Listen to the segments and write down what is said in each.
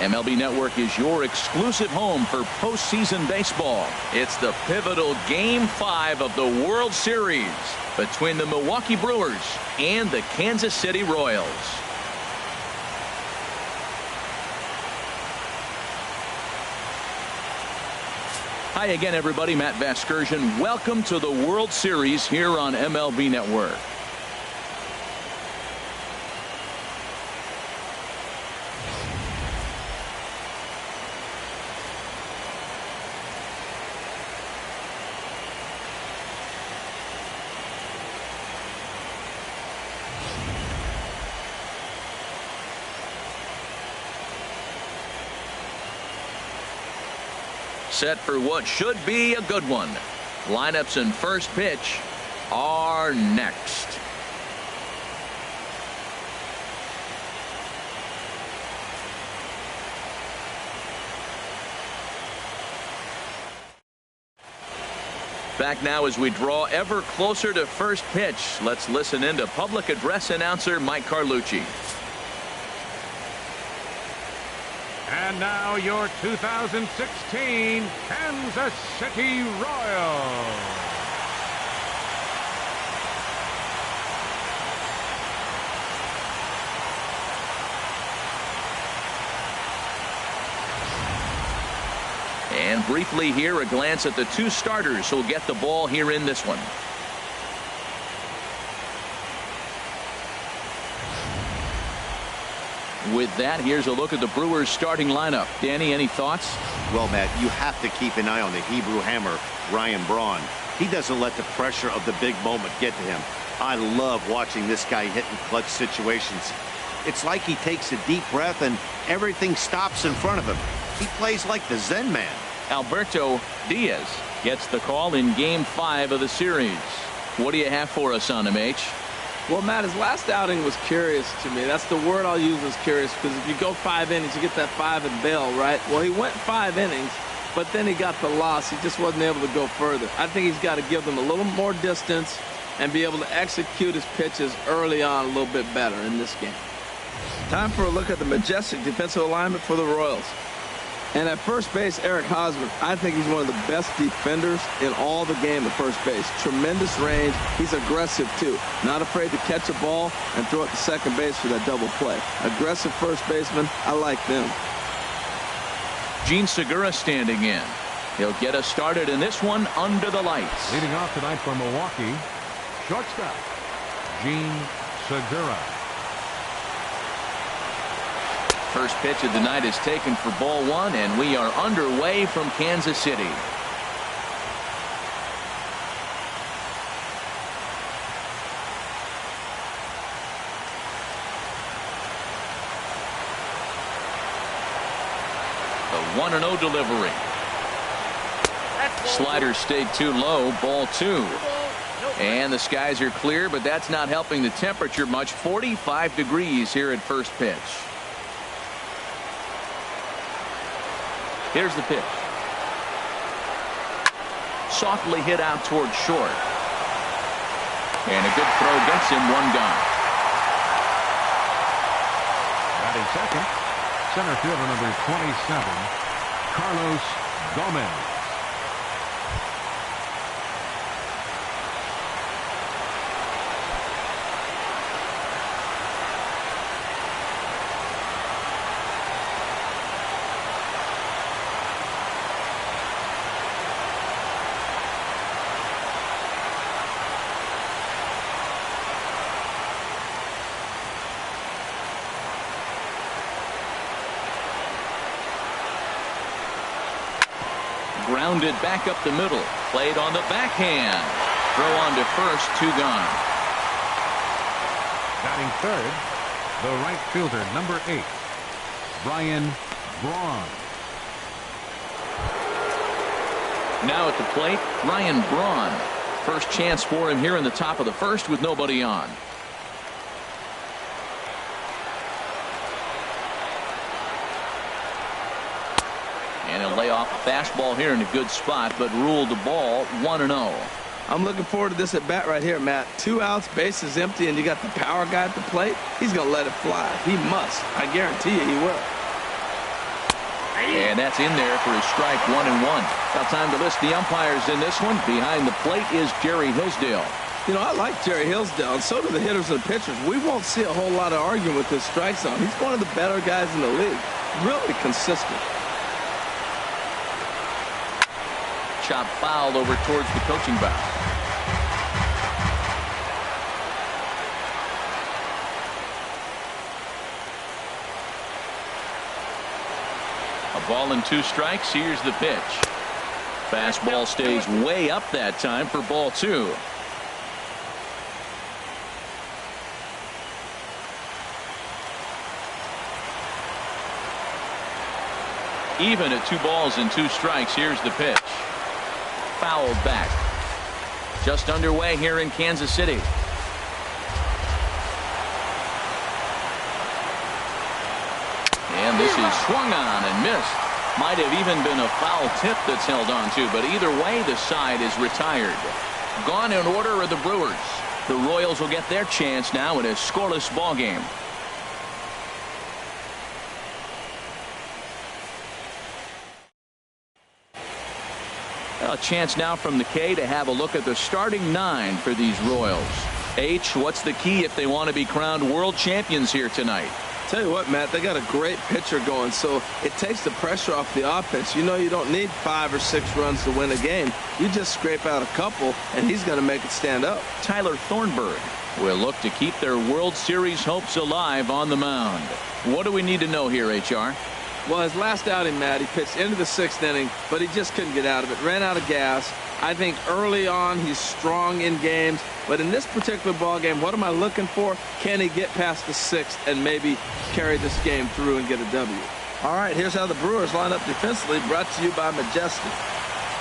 MLB Network is your exclusive home for postseason baseball. It's the pivotal Game 5 of the World Series between the Milwaukee Brewers and the Kansas City Royals. Hi again, everybody. Matt Vasgersian. Welcome to the World Series here on MLB Network. Set for what should be a good one. Lineups and first pitch are next. Back now as we draw ever closer to first pitch. Let's listen in to public address announcer Mike Carlucci. And now your 2016 Kansas City Royals. And briefly here, a glance at the two starters who'll get the ball here in this one. With that, here's a look at the Brewers starting lineup. Danny, any thoughts? Well, Matt, you have to keep an eye on the Hebrew Hammer, Ryan Braun. He doesn't let the pressure of the big moment get to him. I love watching this guy hit in clutch situations. It's like he takes a deep breath and everything stops in front of him. He plays like the Zen man. Alberto Diaz gets the call in Game 5 of the series. What do you have for us on him, H? Well, Matt, his last outing was curious to me. That's the word I'll use, is curious, because if you go 5 innings, you get that 5 and bail, right? Well, he went 5 innings, but then he got the loss. He just wasn't able to go further. I think he's got to give them a little more distance and be able to execute his pitches early on a little bit better in this game. Time for a look at the majestic defensive alignment for the Royals. And at first base, Eric Hosmer, I think he's one of the best defenders in all the game at first base. Tremendous range. He's aggressive, too. Not afraid to catch a ball and throw it to second base for that double play. Aggressive first baseman. I like them. Gene Segura standing in. He'll get us started in this one under the lights. Leading off tonight for Milwaukee, shortstop, Gene Segura. First pitch of the night is taken for ball 1, and we are underway from Kansas City. The 1-0 delivery. Slider stayed too low. Ball 2. And the skies are clear, but that's not helping the temperature much. 45 degrees here at first pitch. Here's the pitch. Softly hit out towards short. And a good throw gets him one gone. Batting second, center fielder number 27, Carlos Gomez. Grounded back up the middle. Played on the backhand. Throw on to first. 2 gone. Batting third, the right fielder, number 8, Ryan Braun. Now at the plate, Ryan Braun. First chance for him here in the top of the first with nobody on. And he'll lay off a fastball here in a good spot, but ruled the ball 1-0. I'm looking forward to this at bat right here, Matt. 2 outs, bases empty, and you got the power guy at the plate. He's going to let it fly. He must. I guarantee you he will. And that's in there for a strike, 1-1. Now time to list the umpires in this one. Behind the plate is Jerry Hillsdale. You know, I like Jerry Hillsdale, and so do the hitters and the pitchers. We won't see a whole lot of arguing with his strike zone. He's one of the better guys in the league. Really consistent. Chop foul over towards the coaching box. A ball and 2 strikes. Here's the pitch. Fastball stays way up that time for ball 2. Even at 2 balls and 2 strikes. Here's the pitch. Fouled back. Just underway here in Kansas City. And this is swung on and missed. Might have even been a foul tip that's held on to, but either way the side is retired. Gone in order are the Brewers. The Royals will get their chance now in a scoreless ball game. A chance now from the K to have a look at the starting 9 for these Royals. H, what's the key if they want to be crowned world champions here tonight? Tell you what, Matt, they got a great pitcher going, so it takes the pressure off the offense. You know you don't need 5 or 6 runs to win a game. You just scrape out a couple, and he's going to make it stand up. Tyler Thornburg will look to keep their World Series hopes alive on the mound. What do we need to know here, HR? Well, his last outing, Matt, he pitched into the 6th inning, but he just couldn't get out of it. Ran out of gas. I think early on he's strong in games, but in this particular ball game, what am I looking for? Can he get past the 6th and maybe carry this game through and get a W? All right, here's how the Brewers line up defensively, brought to you by Majestic.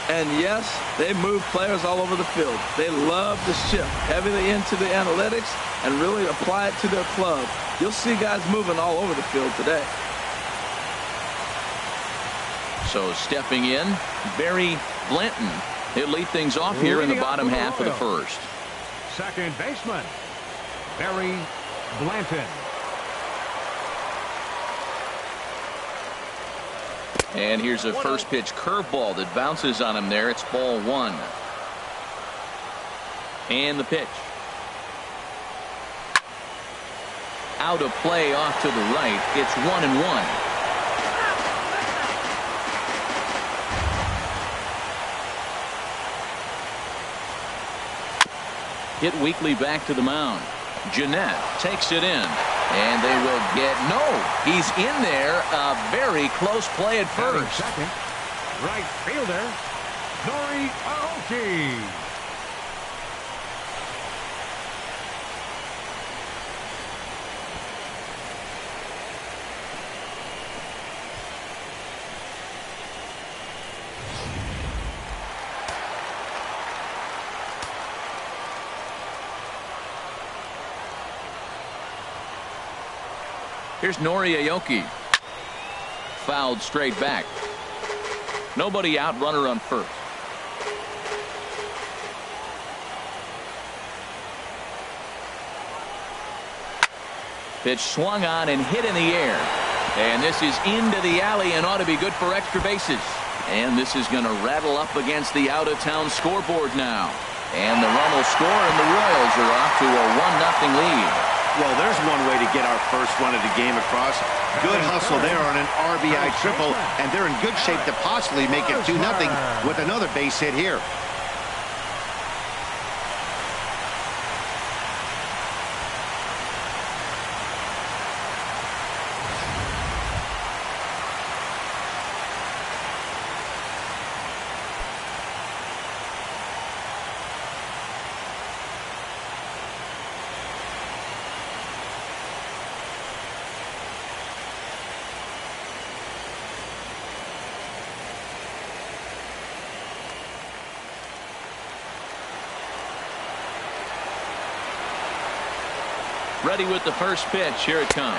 And yes, they move players all over the field. They love to shift heavily into the analytics and really apply it to their club. You'll see guys moving all over the field today. So stepping in, Barry Blanton. He'll lead things off here in the bottom half of the first. Second baseman, Barry Blanton. And here's a first pitch curveball that bounces on him there. It's ball 1. And the pitch. Out of play off to the right. It's 1-1. Hit weakly back to the mound. Jeanette takes it in. And they will get no. He's in there. A very close play at first. Second, right fielder, Nori Aoki. Here's Nori Aoki. Fouled straight back. Nobody out, runner on first. Pitch swung on and hit in the air. And this is into the alley and ought to be good for extra bases. And this is going to rattle up against the out-of-town scoreboard now. And the run will score, and the Royals are off to a 1-0 lead. Well, there's one way to get our first run of the game across. Good hustle there on an RBI triple, and they're in good shape to possibly make it 2-0 with another base hit here. Ready with the first pitch. Here it comes.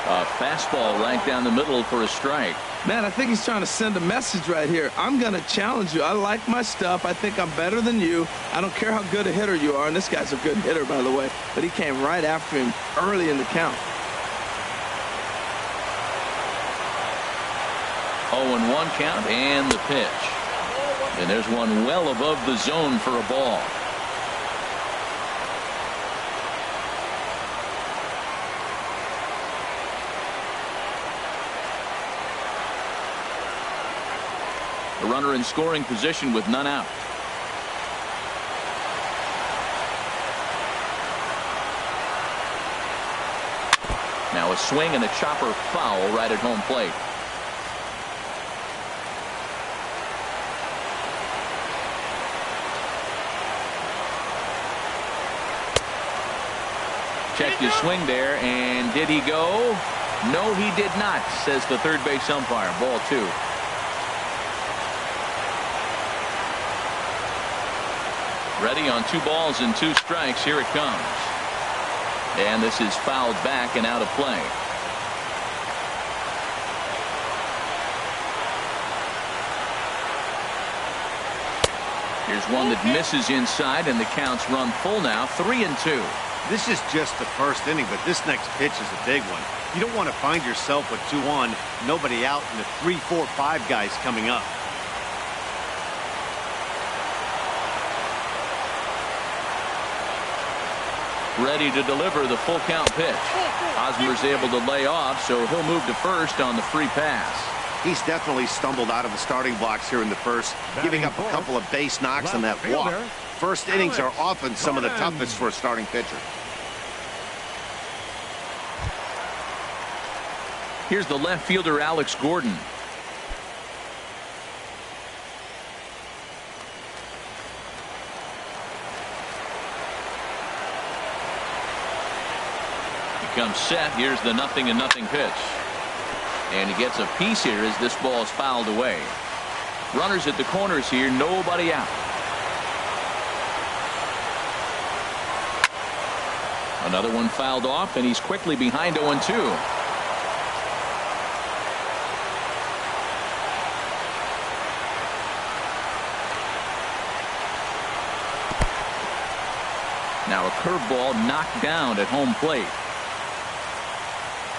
A fastball right down the middle for a strike. Man, I think he's trying to send a message right here. I'm going to challenge you. I like my stuff. I think I'm better than you. I don't care how good a hitter you are. And this guy's a good hitter, by the way. But he came right after him early in the count. 0-1 count and the pitch. And there's one well above the zone for a ball. The runner in scoring position with none out. Now a swing and a chopper foul right at home plate. Checked his swing there, and did he go? No, he did not, says the third base umpire. Ball 2. Ready on 2 balls and 2 strikes. Here it comes. And this is fouled back and out of play. Here's one that misses inside, and the count's run full now. 3-2. This is just the first inning, but this next pitch is a big one. You don't want to find yourself with 2 on, nobody out, and the 3, 4, 5 guys coming up. Ready to deliver the full count pitch. Hosmer's able to lay off, so he'll move to first on the free pass. He's definitely stumbled out of the starting blocks here in the first, giving up a couple of base knocks on that walk. First innings are often some of the toughest for a starting pitcher. Here's the left fielder, Alex Gordon. He comes set. Here's the 0-0 pitch. And he gets a piece here as this ball is fouled away. Runners at the corners here, nobody out. Another one fouled off, and he's quickly behind 0-2. Now a curveball knocked down at home plate.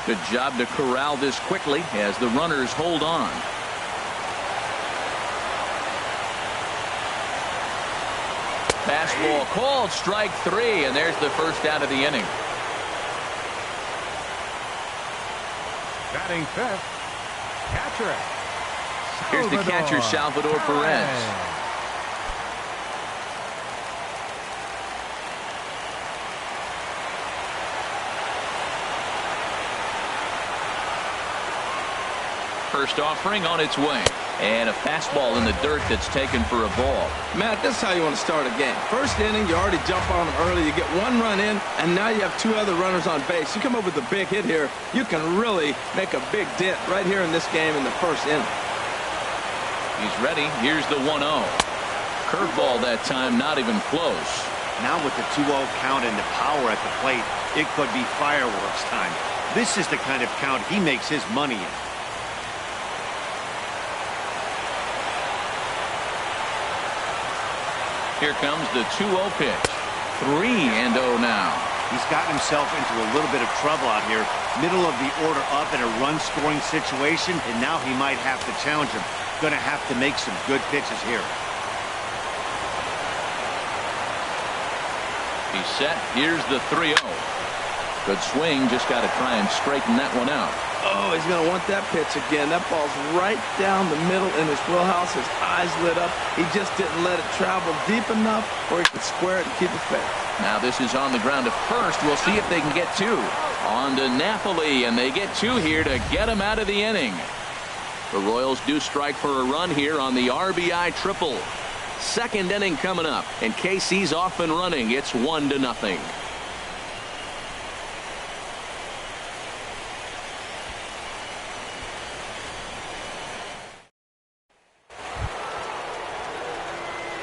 Good job to corral this quickly as the runners hold on. Fastball called, strike 3, and there's the first out of the inning. Batting fifth, catcher. Here's the catcher, Salvador Perez. First offering on its way. And a fastball in the dirt that's taken for a ball. Matt, this is how you want to start a game. First inning, you already jump on them early. You get 1 run in, and now you have 2 other runners on base. You come up with a big hit here, you can really make a big dent right here in this game in the first inning. He's ready. Here's the 1-0. Curveball that time, not even close. Now with the 2-0 count and the power at the plate, it could be fireworks time. This is the kind of count he makes his money in. Here comes the 2-0 pitch. 3-0 now. He's gotten himself into a little bit of trouble out here. Middle of the order up in a run-scoring situation, and now he might have to challenge him. Going to have to make some good pitches here. He's set. Here's the 3-0. Good swing. Just got to try and straighten that one out. Oh, he's going to want that pitch again. That ball's right down the middle in his wheelhouse. His eyes lit up. He just didn't let it travel deep enough where he could square it and keep it fair. Now this is on the ground to first. We'll see if they can get 2. On to Napoli, and they get 2 here to get him out of the inning. The Royals do strike for a run here on the RBI triple. Second inning coming up, and KC's off and running. It's 1-0.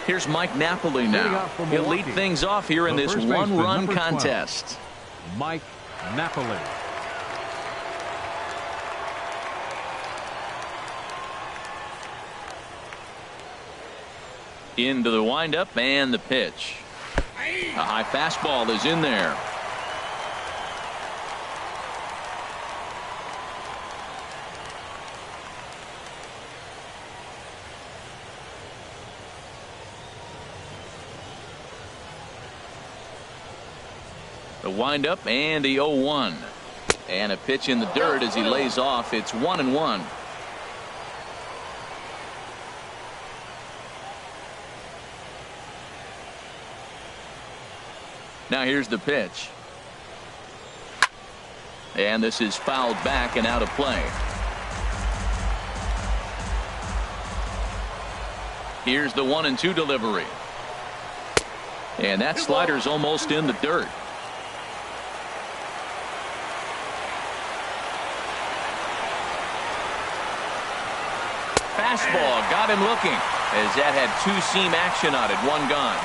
Here's Mike Napoli now. He'll lead things off here in this 1-run contest. Mike Napoli. Into the windup and the pitch. A high fastball is in there. The windup and the 0-1. And a pitch in the dirt as he lays off. It's 1-1. Now here's the pitch. And this is fouled back and out of play. Here's the 1-2 delivery. And that slider's almost in the dirt. Fastball got him looking as that had two-seam action on it. One gone.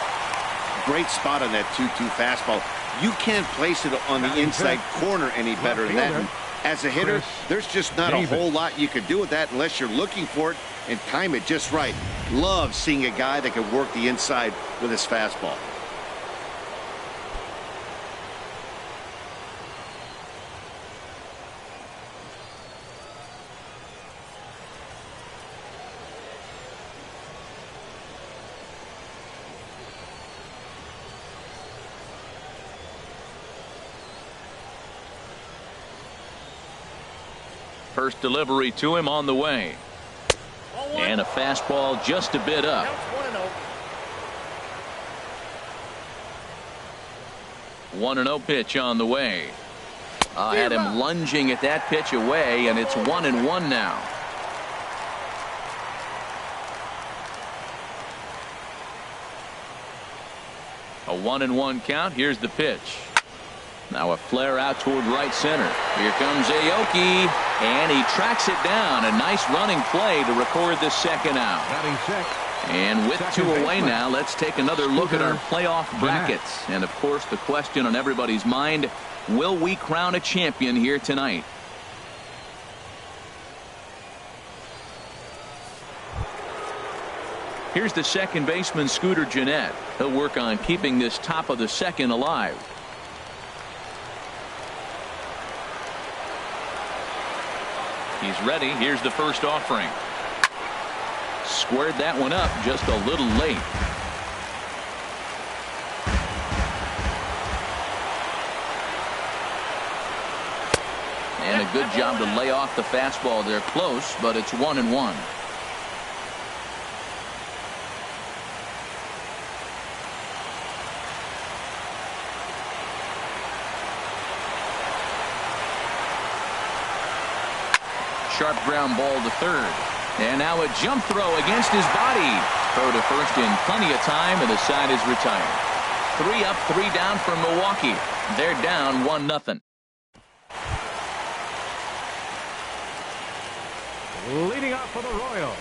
Great spot on that 2-2 fastball. You can't place it on the inside corner any better than that. And as a hitter, there's just not a whole lot you could do with that unless you're looking for it and time it just right. Love seeing a guy that can work the inside with his fastball. First delivery to him on the way. And a fastball just a bit up. 1-0 pitch on the way. Had him lunging at that pitch away, and it's 1-1 now. A 1-1 count. Here's the pitch. Now a flare out toward right center. Here comes Aoki, and he tracks it down. A nice running play to record the second out. And with two away now, let's take another look at our playoff brackets. And of course, the question on everybody's mind, will we crown a champion here tonight? Here's the second baseman, Scooter Gennett. He'll work on keeping this top of the second alive. He's ready. Here's the first offering. Squared that one up just a little late. And a good job to lay off the fastball there. Close, but it's 1-1. Sharp ground ball to third. And now a jump throw against his body. Throw to first in plenty of time, and the side is retired. 3 up, 3 down for Milwaukee. They're down 1-0. Leading off for the Royals,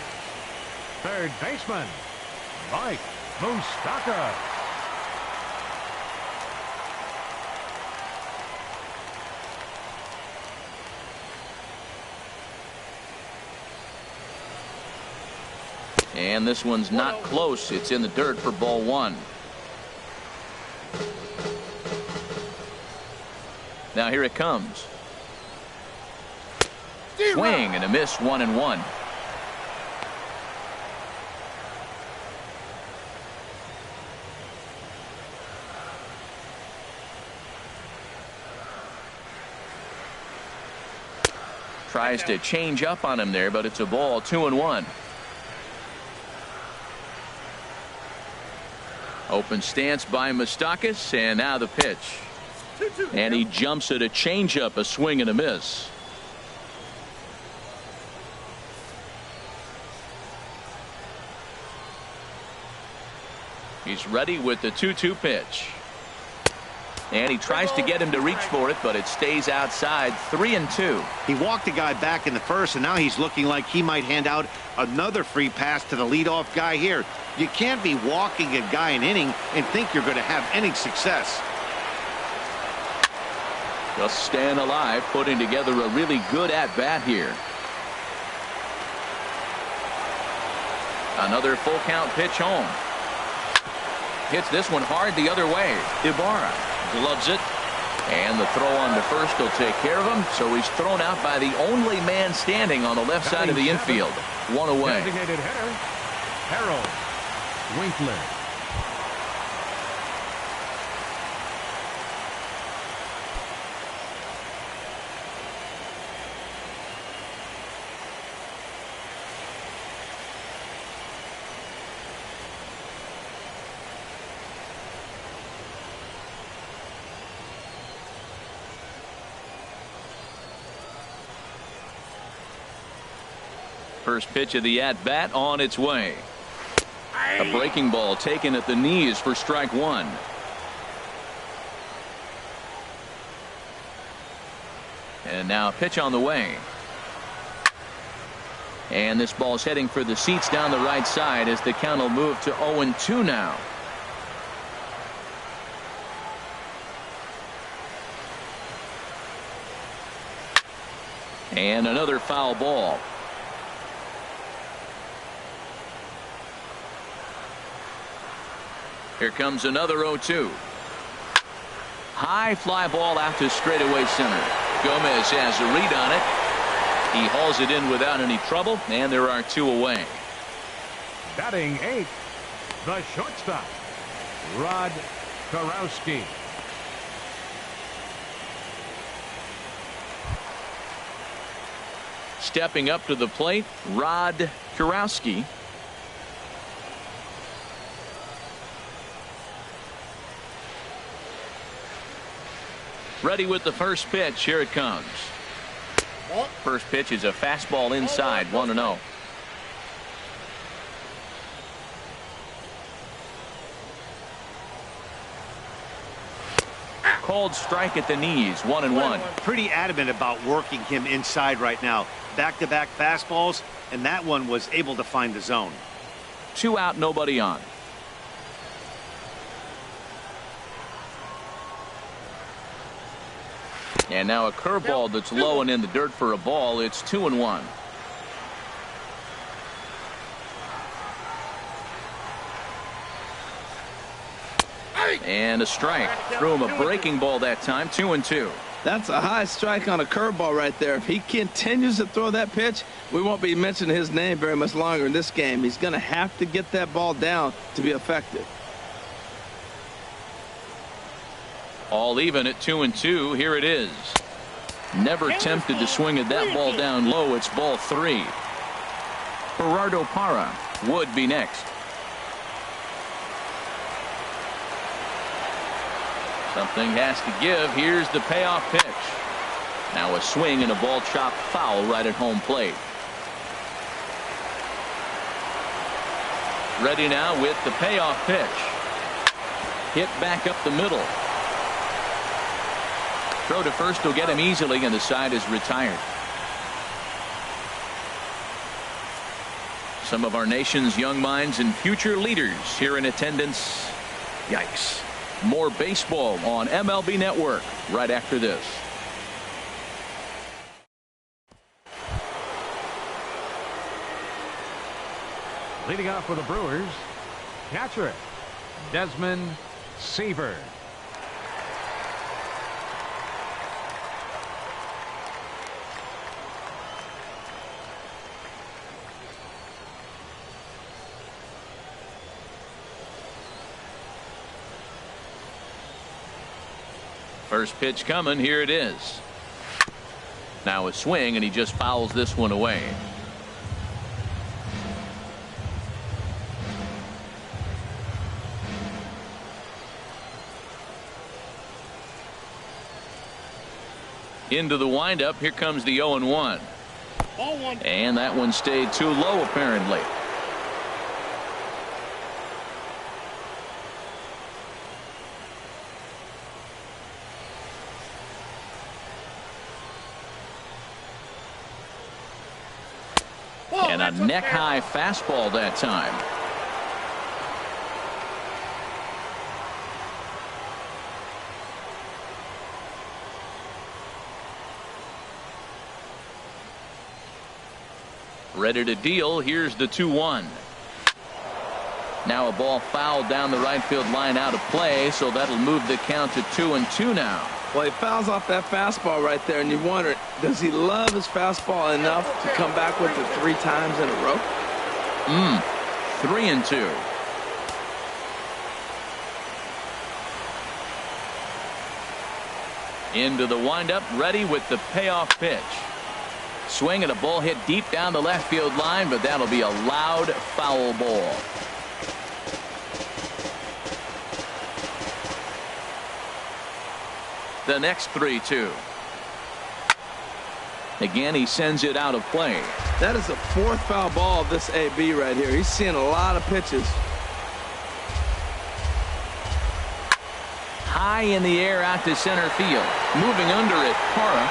third baseman, Mike Moustakas. And this one's not close. It's in the dirt for ball 1. Now here it comes. Swing and a miss. 1-1. Tries to change up on him there, but it's a ball. 2-1. Open stance by Moustakas, and now the pitch. And he jumps at a changeup, a swing and a miss. He's ready with the 2-2 pitch. And he tries to get him to reach for it, but it stays outside. 3-2. He walked the guy back in the first, and now he's looking like he might hand out another free pass to the leadoff guy here. You can't be walking a guy an inning and think you're going to have any success. Just staying alive, putting together a really good at-bat here. Another full count pitch home. Hits this one hard the other way. Ibarra gloves it, and the throw on to first will take care of him. So he's thrown out by the only man standing on the left side of the infield. 1 away. Designated hitter, Harold Winkler. First pitch of the at-bat on its way. A breaking ball taken at the knees for strike one. And now a pitch on the way. And this ball's heading for the seats down the right side as the count will move to 0-2 now. And another foul ball. Here comes another 0-2. High fly ball out to straightaway center. Gomez has a read on it. He hauls it in without any trouble, and there are two away. Batting eighth, the shortstop, Rod Karowski. Stepping up to the plate, Rod Karowski. Ready with the first pitch. Here it comes. First pitch is a fastball inside, 1-0. Called strike at the knees, 1-1. Pretty adamant about working him inside right now. Back-to-back fastballs, and that one was able to find the zone. 2 out, nobody on. And now a curveball that's low and in the dirt for a ball. It's 2-1. And a strike. Threw him a breaking ball that time. 2-2. That's a high strike on a curveball right there. If he continues to throw that pitch, we won't be mentioning his name very much longer in this game. He's going to have to get that ball down to be effective. All even at 2-2. Here it is. Never tempted to swing at that ball down low. It's ball 3. Gerardo Parra would be next. Something has to give. Here's the payoff pitch. Now a swing and a ball chopped foul right at home plate. Ready now with the payoff pitch. Hit back up the middle. Throw to first will get him easily, and the side is retired. Some of our nation's young minds and future leaders here in attendance. Yikes. More baseball on MLB Network right after this. Leading off for the Brewers, catcher Desmond Seaver. First pitch coming. Here it is. Now a swing, and he just fouls this one away. Into the windup. Here comes the 0-1. And that one stayed too low apparently. And a neck-high fastball that time. Ready to deal. Here's the 2-1. Now a ball fouled down the right field line out of play, so that'll move the count to 2-2 now. Well, he fouls off that fastball right there, and you wonder, does he love his fastball enough to come back with it 3 times in a row? 3-2. Into the windup, ready with the payoff pitch. Swing and a ball hit deep down the left field line, but that'll be a loud foul ball. The next 3-2. Again, he sends it out of play. That is the 4th foul ball of this AB right here. He's seeing a lot of pitches. High in the air out to center field. Moving under it, Parra.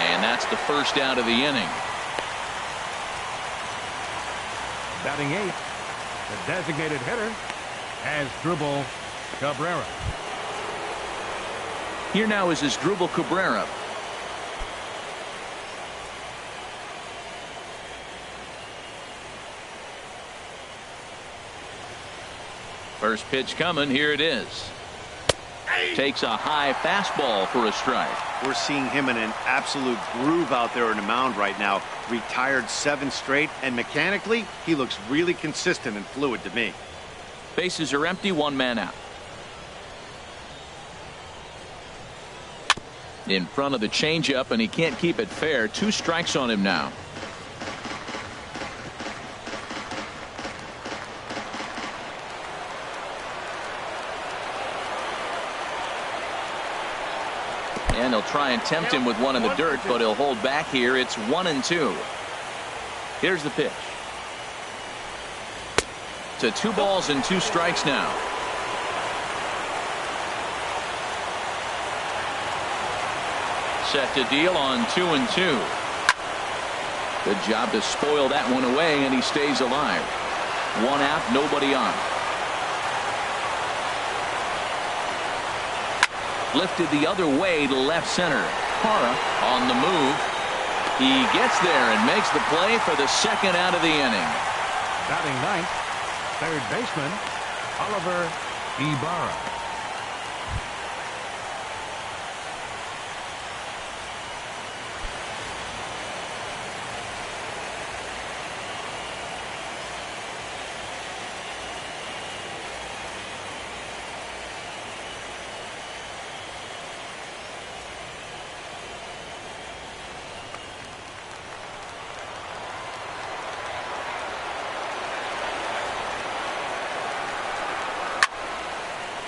And that's the first out of the inning. Batting 8th, the designated hitter, Asdrubal Cabrera. Here now is Asdrubal Cabrera. First pitch coming. Here it is. Takes a high fastball for a strike. We're seeing him in an absolute groove out there on the mound right now. Retired 7 straight, and mechanically, he looks really consistent and fluid to me. Bases are empty, 1 man out. In front of the changeup, and he can't keep it fair. 2 strikes on him now. And he'll try and tempt him with one in the dirt, but he'll hold back here. It's 1-2. Here's the pitch. To 2 balls and 2 strikes now. Set to deal on 2-2. Good job to spoil that one away, and he stays alive. 1 out, nobody on. Lifted the other way to left center. Parra on the move. He gets there and makes the play for the 2nd out of the inning. Batting 9th, third baseman, Oliver Ibarra.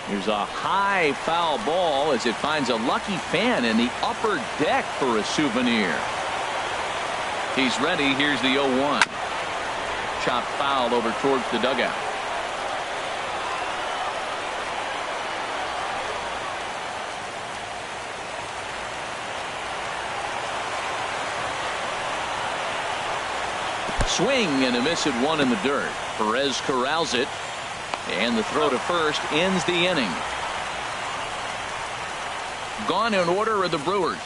Here's a high foul ball as it finds a lucky fan in the upper deck for a souvenir. He's ready. Here's the 0-1. Chopped foul over towards the dugout. Swing and a miss at 1 in the dirt. Perez corrals it. And the throw to first ends the inning. Gone in order are the Brewers.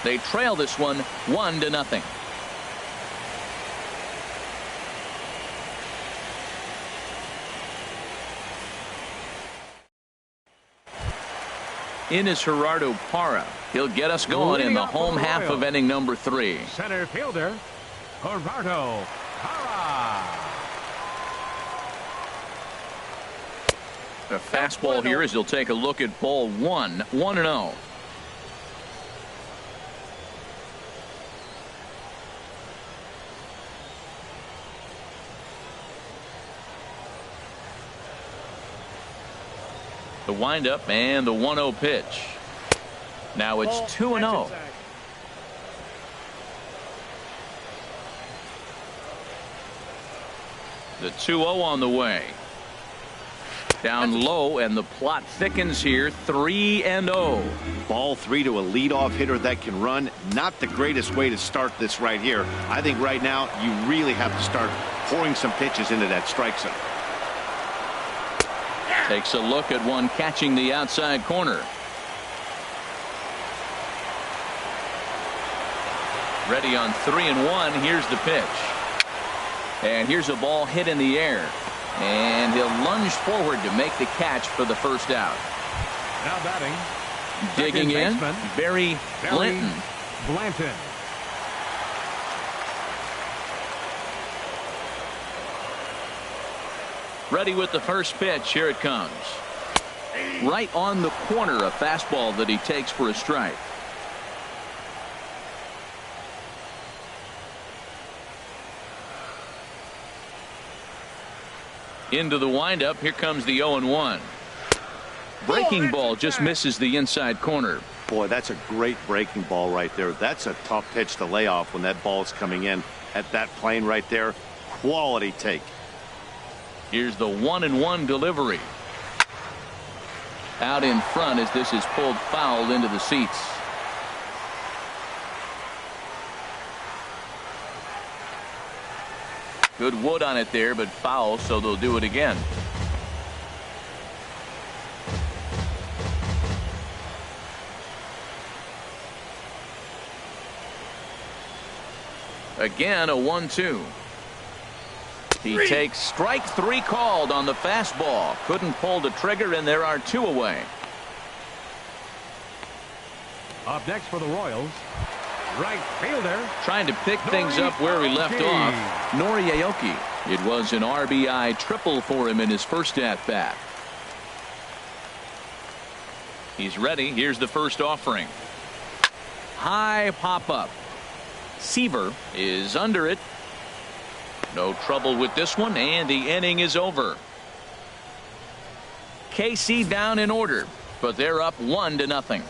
They trail this one 1-0. In is Gerardo Parra. He'll get us going in the home half of inning number 3. Center fielder, Gerardo Parra. A fastball here as he'll take a look at ball 1. 1-0. The windup and the 1-0 pitch. Now it's 2-0. The 2-0 on the way. Down low, and the plot thickens here. 3-0. Ball 3 to a leadoff hitter that can run. Not the greatest way to start this right here. I think right now you really have to start pouring some pitches into that strike zone. Takes a look at one catching the outside corner. Ready on 3-1. Here's the pitch. And here's a ball hit in the air. And he'll lunge forward to make the catch for the first out. Now batting. Digging in, Barry Blanton. Ready with the first pitch. Here it comes. Right on the corner, a fastball that he takes for a strike. Into the windup. Here comes the 0-1. Breaking ball just misses the inside corner. Boy, that's a great breaking ball right there. That's a tough pitch to lay off when that ball's coming in. at that plane right there. Quality take. Here's the 1-1 delivery. Out in front as this is pulled foul into the seats. Good wood on it there, but foul, so they'll do it again. Again, a 1-2. He takes strike 3 called on the fastball. Couldn't pull the trigger, and there are 2 away. Up next for the Royals, right fielder. Trying to pick things up where he left off. Noriaoki. It was an RBI triple for him in his first at-bat. He's ready. Here's the first offering. High pop-up. Seaver is under it. No trouble with this one, and the inning is over. KC down in order, but they're up 1-0.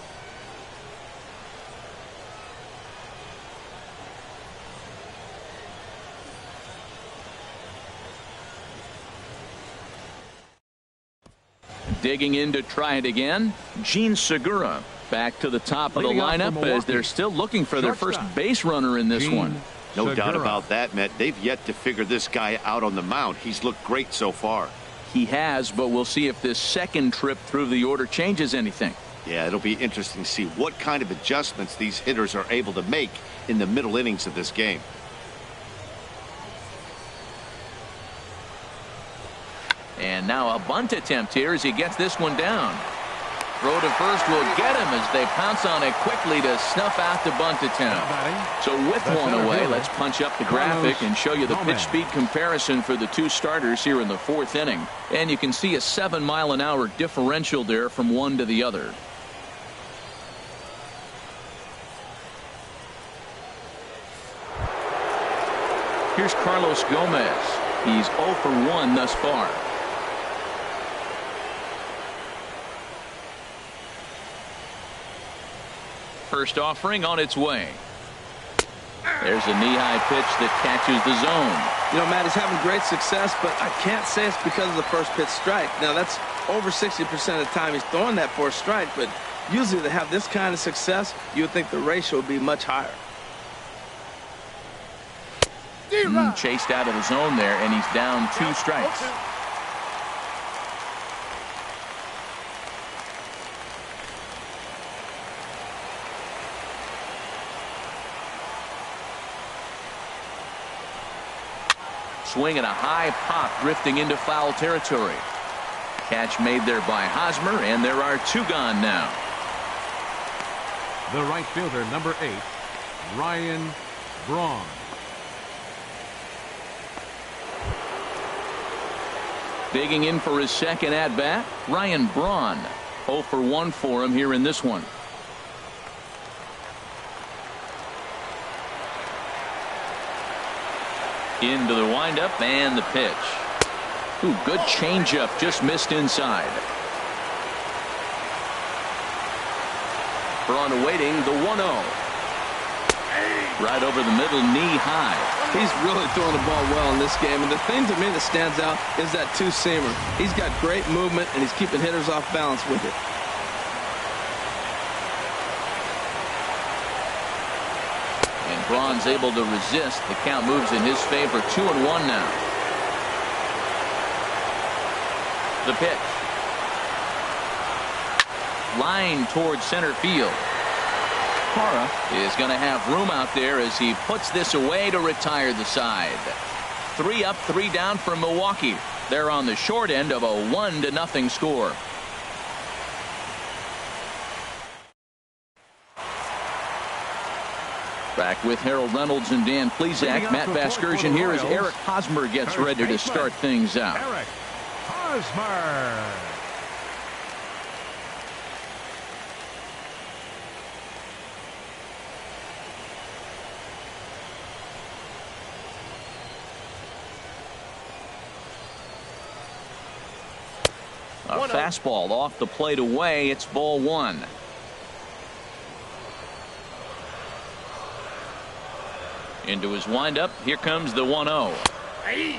Digging in to try it again, Gene Segura back to the top of the lineup as they're still looking for their first base runner in this one. No doubt about that, Matt. They've yet to figure this guy out on the mound. He's looked great so far. He has, but we'll see if this second trip through the order changes anything. Yeah, it'll be interesting to see what kind of adjustments these hitters are able to make in the middle innings of this game. And now a bunt attempt here as he gets this one down. Throw to first will get him as they pounce on it quickly to snuff out the bunt attempt. So with one away, let's punch up the graphic and show you the pitch speed comparison for the 2 starters here in the 4th inning. And you can see a 7-mile-an-hour differential there from one to the other. Here's Carlos Gomez. He's 0 for 1 thus far. First offering on its way. There's a knee-high pitch that catches the zone. You know, Matt, he's having great success, but I can't say it's because of the first pitch strike. Now, that's over 60% of the time he's throwing that for a strike, but usually to have this kind of success, you would think the ratio would be much higher. Chased out of the zone there, and he's down 2 strikes. Swing and a high pop drifting into foul territory. Catch made there by Hosmer, and there are 2 gone now. The right fielder, number 8, Ryan Braun. Digging in for his second at-bat, Ryan Braun. 0 for 1 for him here in this one. Into the windup and the pitch. Ooh, good changeup, just missed inside. Braun awaiting the 1-0. Right over the middle, knee high. He's really throwing the ball well in this game, and the thing to me that stands out is that 2-seamer. He's got great movement, and he's keeping hitters off balance with it. And Braun's able to resist. The count moves in his favor. 2-1 now. The pitch. Line towards center field. Parra is going to have room out there as he puts this away to retire the side. 3 up, 3 down for Milwaukee. They're on the short end of a 1-0 score. Back with Harold Reynolds and Dan Plesac. Matt Vasgersian here as Eric Hosmer gets ready to start things out. Eric Hosmer. A fastball off the plate away. It's ball 1. Into his windup. Here comes the 1-0.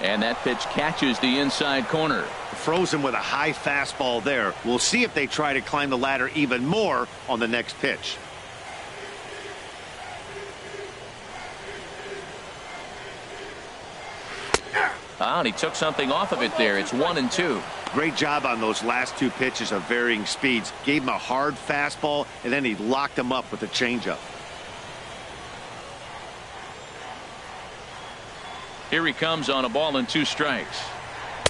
And that pitch catches the inside corner. Frozen with a high fastball there. We'll see if they try to climb the ladder even more on the next pitch. And he took something off of it there. It's 1-2. Great job on those last two pitches of varying speeds. Gave him a hard fastball, and then he locked him up with a changeup. Here he comes on a ball and 2 strikes.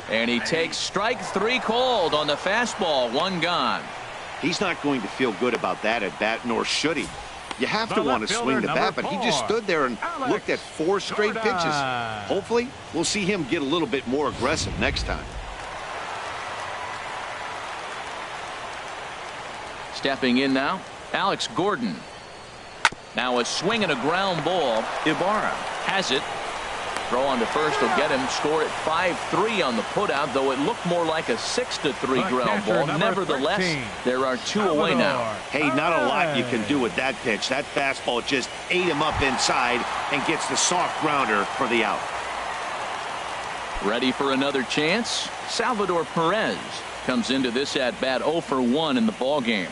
And he takes strike 3 called on the fastball. 1 gone. He's not going to feel good about that at bat, nor should he. You have to want to swing the bat, but he just stood there and looked at 4 straight pitches. Hopefully, we'll see him get a little bit more aggressive next time. Stepping in now, Alex Gordon. Now a swing and a ground ball. Ibarra has it. Throw on to first will get him. Score at 5-3 on the putout, though it looked more like a 6-3 ground ball. Nevertheless, 13. There are 2 away now. Hey, not a lot you can do with that pitch. That fastball just ate him up inside and gets the soft grounder for the out. Ready for another chance? Salvador Perez comes into this at-bat 0 for 1 in the ball game.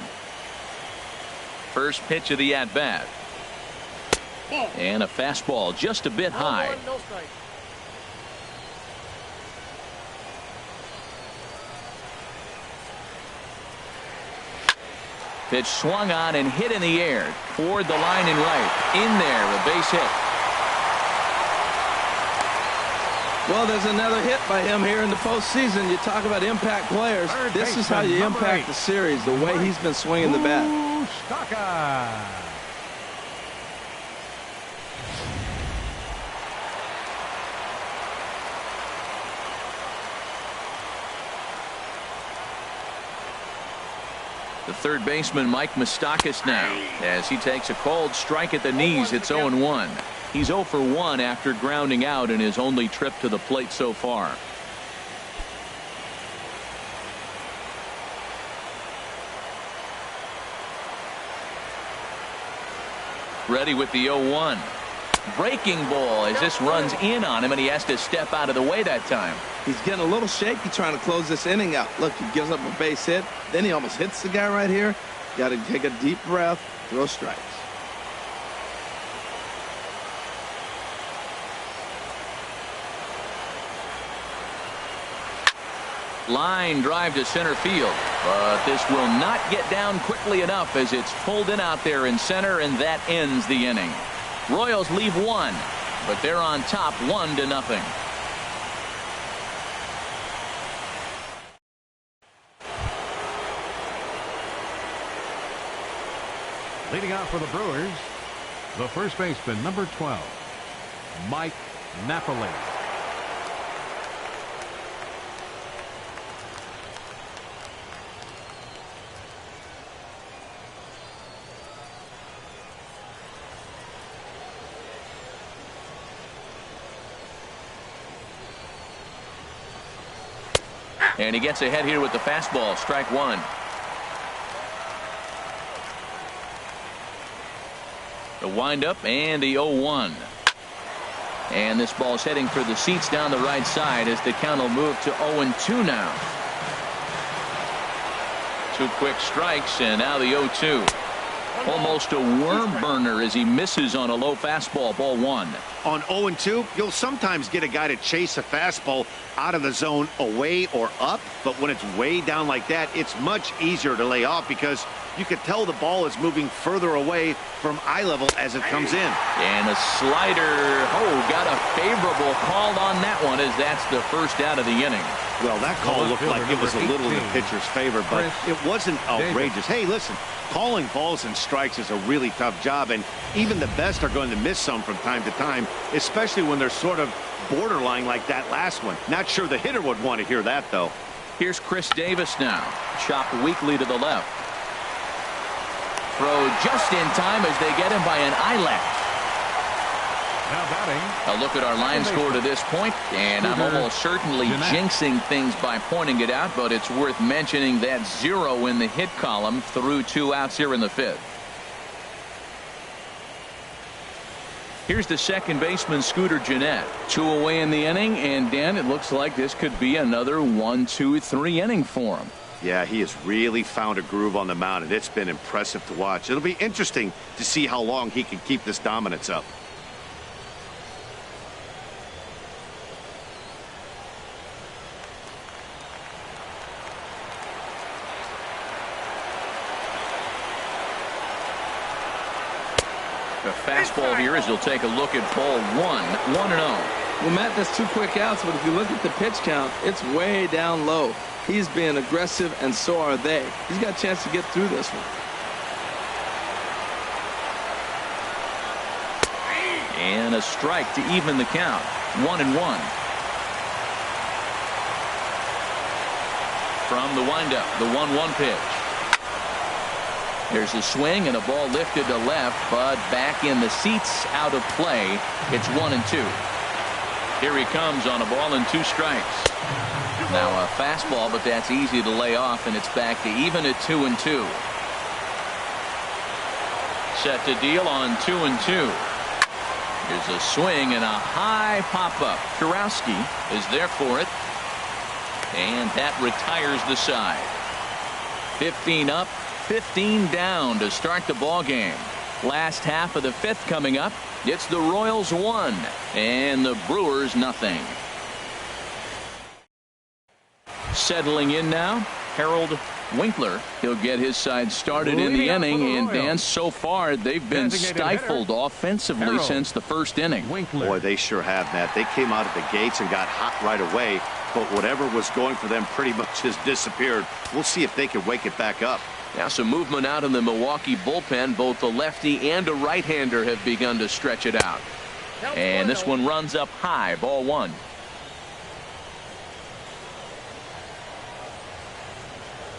First pitch of the at-bat. And a fastball just a bit high. Pitch swung on and hit in the air toward the line and right. In there, a base hit. Well, there's another hit by him here in the postseason. You talk about impact players. This is how you impact the series, the way he's been swinging the bat. The third baseman, Mike Moustakas, now as he takes a called strike at the knees. It's 0-1. He's 0 for 1 after grounding out in his only trip to the plate so far. Ready with the 0-1. Breaking ball as this runs in on him, and he has to step out of the way that time. He's getting a little shaky trying to close this inning out. Look, he gives up a base hit. Then he almost hits the guy right here. Got to take a deep breath, throw strikes. Line drive to center field, but this will not get down quickly enough as it's pulled in out there in center, and that ends the inning. Royals leave 1, but they're on top 1-0. Leading out for the Brewers, the first baseman, number 12, Mike Napoli. And he gets ahead here with the fastball. Strike 1. The windup and the 0-1. And this ball's heading for the seats down the right side as the count will move to 0-2 now. 2 quick strikes, and now the 0-2. Almost a worm burner as he misses on a low fastball. Ball 1. On 0-2, you'll sometimes get a guy to chase a fastball out of the zone away or up, but when it's way down like that, it's much easier to lay off because you could tell the ball is moving further away from eye level as it comes in. And a slider. Oh, got a favorable call on that one as that's the first out of the inning. Well, that call looked like it was a little in the pitcher's favor, but it wasn't outrageous. Hey, listen, calling balls and strikes is a really tough job, and even the best are going to miss some from time to time, especially when they're sort of borderline like that last one. Not sure the hitter would want to hear that, though. Here's Chris Davis now. Chopped weakly to the left. Throw just in time as they get him by an eyelash. Now batting. A look at our line score to this point, and I'm almost certainly jinxing things by pointing it out, but it's worth mentioning that 0 in the hit column through 2 outs here in the 5th. Here's the second baseman, Scooter Gennett. 2 away in the inning, and Dan, it looks like this could be another 1-2-3 inning for him. Yeah, he has really found a groove on the mound, and it's been impressive to watch. It'll be interesting to see how long he can keep this dominance up. The fastball here as he'll take a look at ball 1, 1-0. Well, Matt, that's 2 quick outs, but if you look at the pitch count, it's way down low. He's being aggressive, and so are they. He's got a chance to get through this one. And a strike to even the count. 1-1. From the windup, the 1-1 pitch. There's a swing and a ball lifted to left, but back in the seats, out of play. It's 1-2. Here he comes on a ball and 2 strikes. Now a fastball, but that's easy to lay off, and it's back to even at 2-2. Set to deal on 2-2. Here's a swing and a high pop-up. Kurowski is there for it, and that retires the side. 15 up, 15 down to start the ball game. Last half of the 5th coming up. It's the Royals 1 and the Brewers nothing. Settling in now, Harold Winkler. He'll get his side started in the inning, and Dan, so far they've been stifled offensively since the 1st inning. Boy, they sure have, Matt. They came out of the gates and got hot right away, but whatever was going for them pretty much has disappeared. We'll see if they can wake it back up. Now some movement out in the Milwaukee bullpen. Both a lefty and a right-hander have begun to stretch it out. And this one runs up high, ball 1.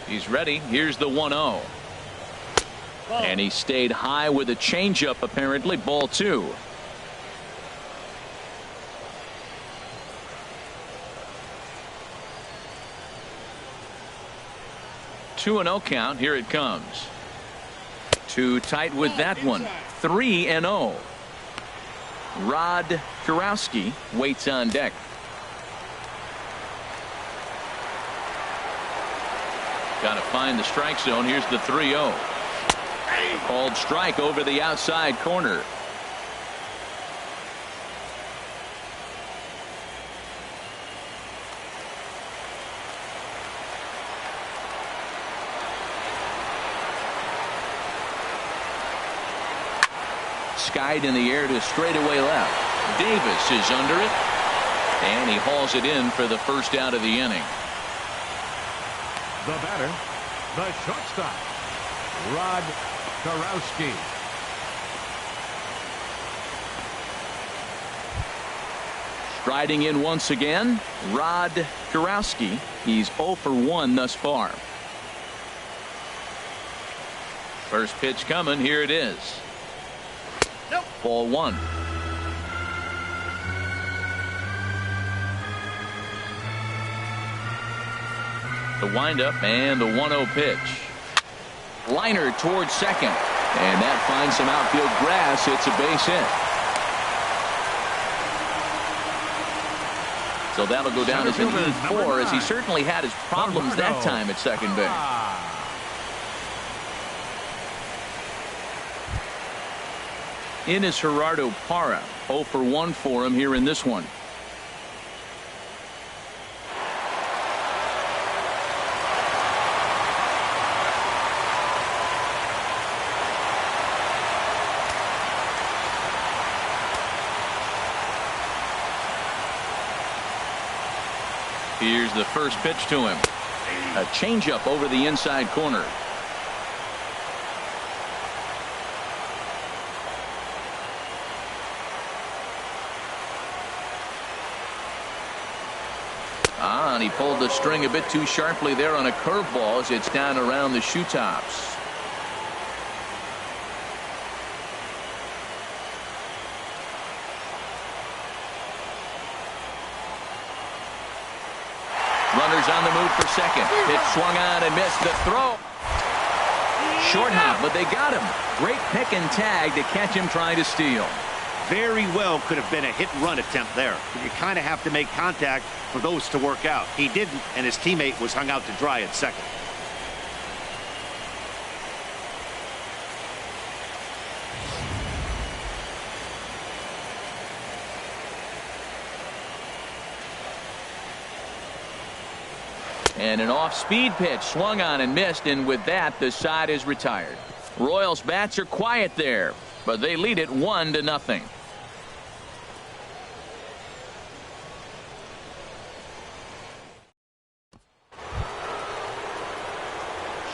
He's ready. Here's the 1-0. And he stayed high with a changeup, apparently. Ball 2. Two and 0 count. Here it comes. Too tight with that one. 3-0. Rod Kurowski waits on deck. Got to find the strike zone. Here's the 3-0. Called strike over the outside corner. Skied in the air to straightaway left. Davis is under it, and he hauls it in for the first out of the inning. The batter, the shortstop, Rod Kurowski. Striding in once again, Rod Kurowski. He's 0 for 1 thus far. First pitch coming. Here it is. Nope. Ball 1. The windup and the 1-0 pitch. Liner towards second, and that finds some outfield grass. It's a base hit. So that'll go down as an E4, as he certainly had his problems that time at second base. In is Gerardo Parra. 0 for 1 for him here in this one. Here's the first pitch to him. A changeup over the inside corner. And he pulled the string a bit too sharply there on a curveball as it's down around the shoe tops. Runners on the move for second. Pitch swung on and missed the throw. Short hop, but they got him. Great pick and tag to catch him trying to steal. Very well could have been a hit-and-run attempt there. But you kind of have to make contact for those to work out. He didn't, and his teammate was hung out to dry at second. And an off-speed pitch swung on and missed, and with that, the side is retired. Royals bats are quiet there, but they lead it 1-0.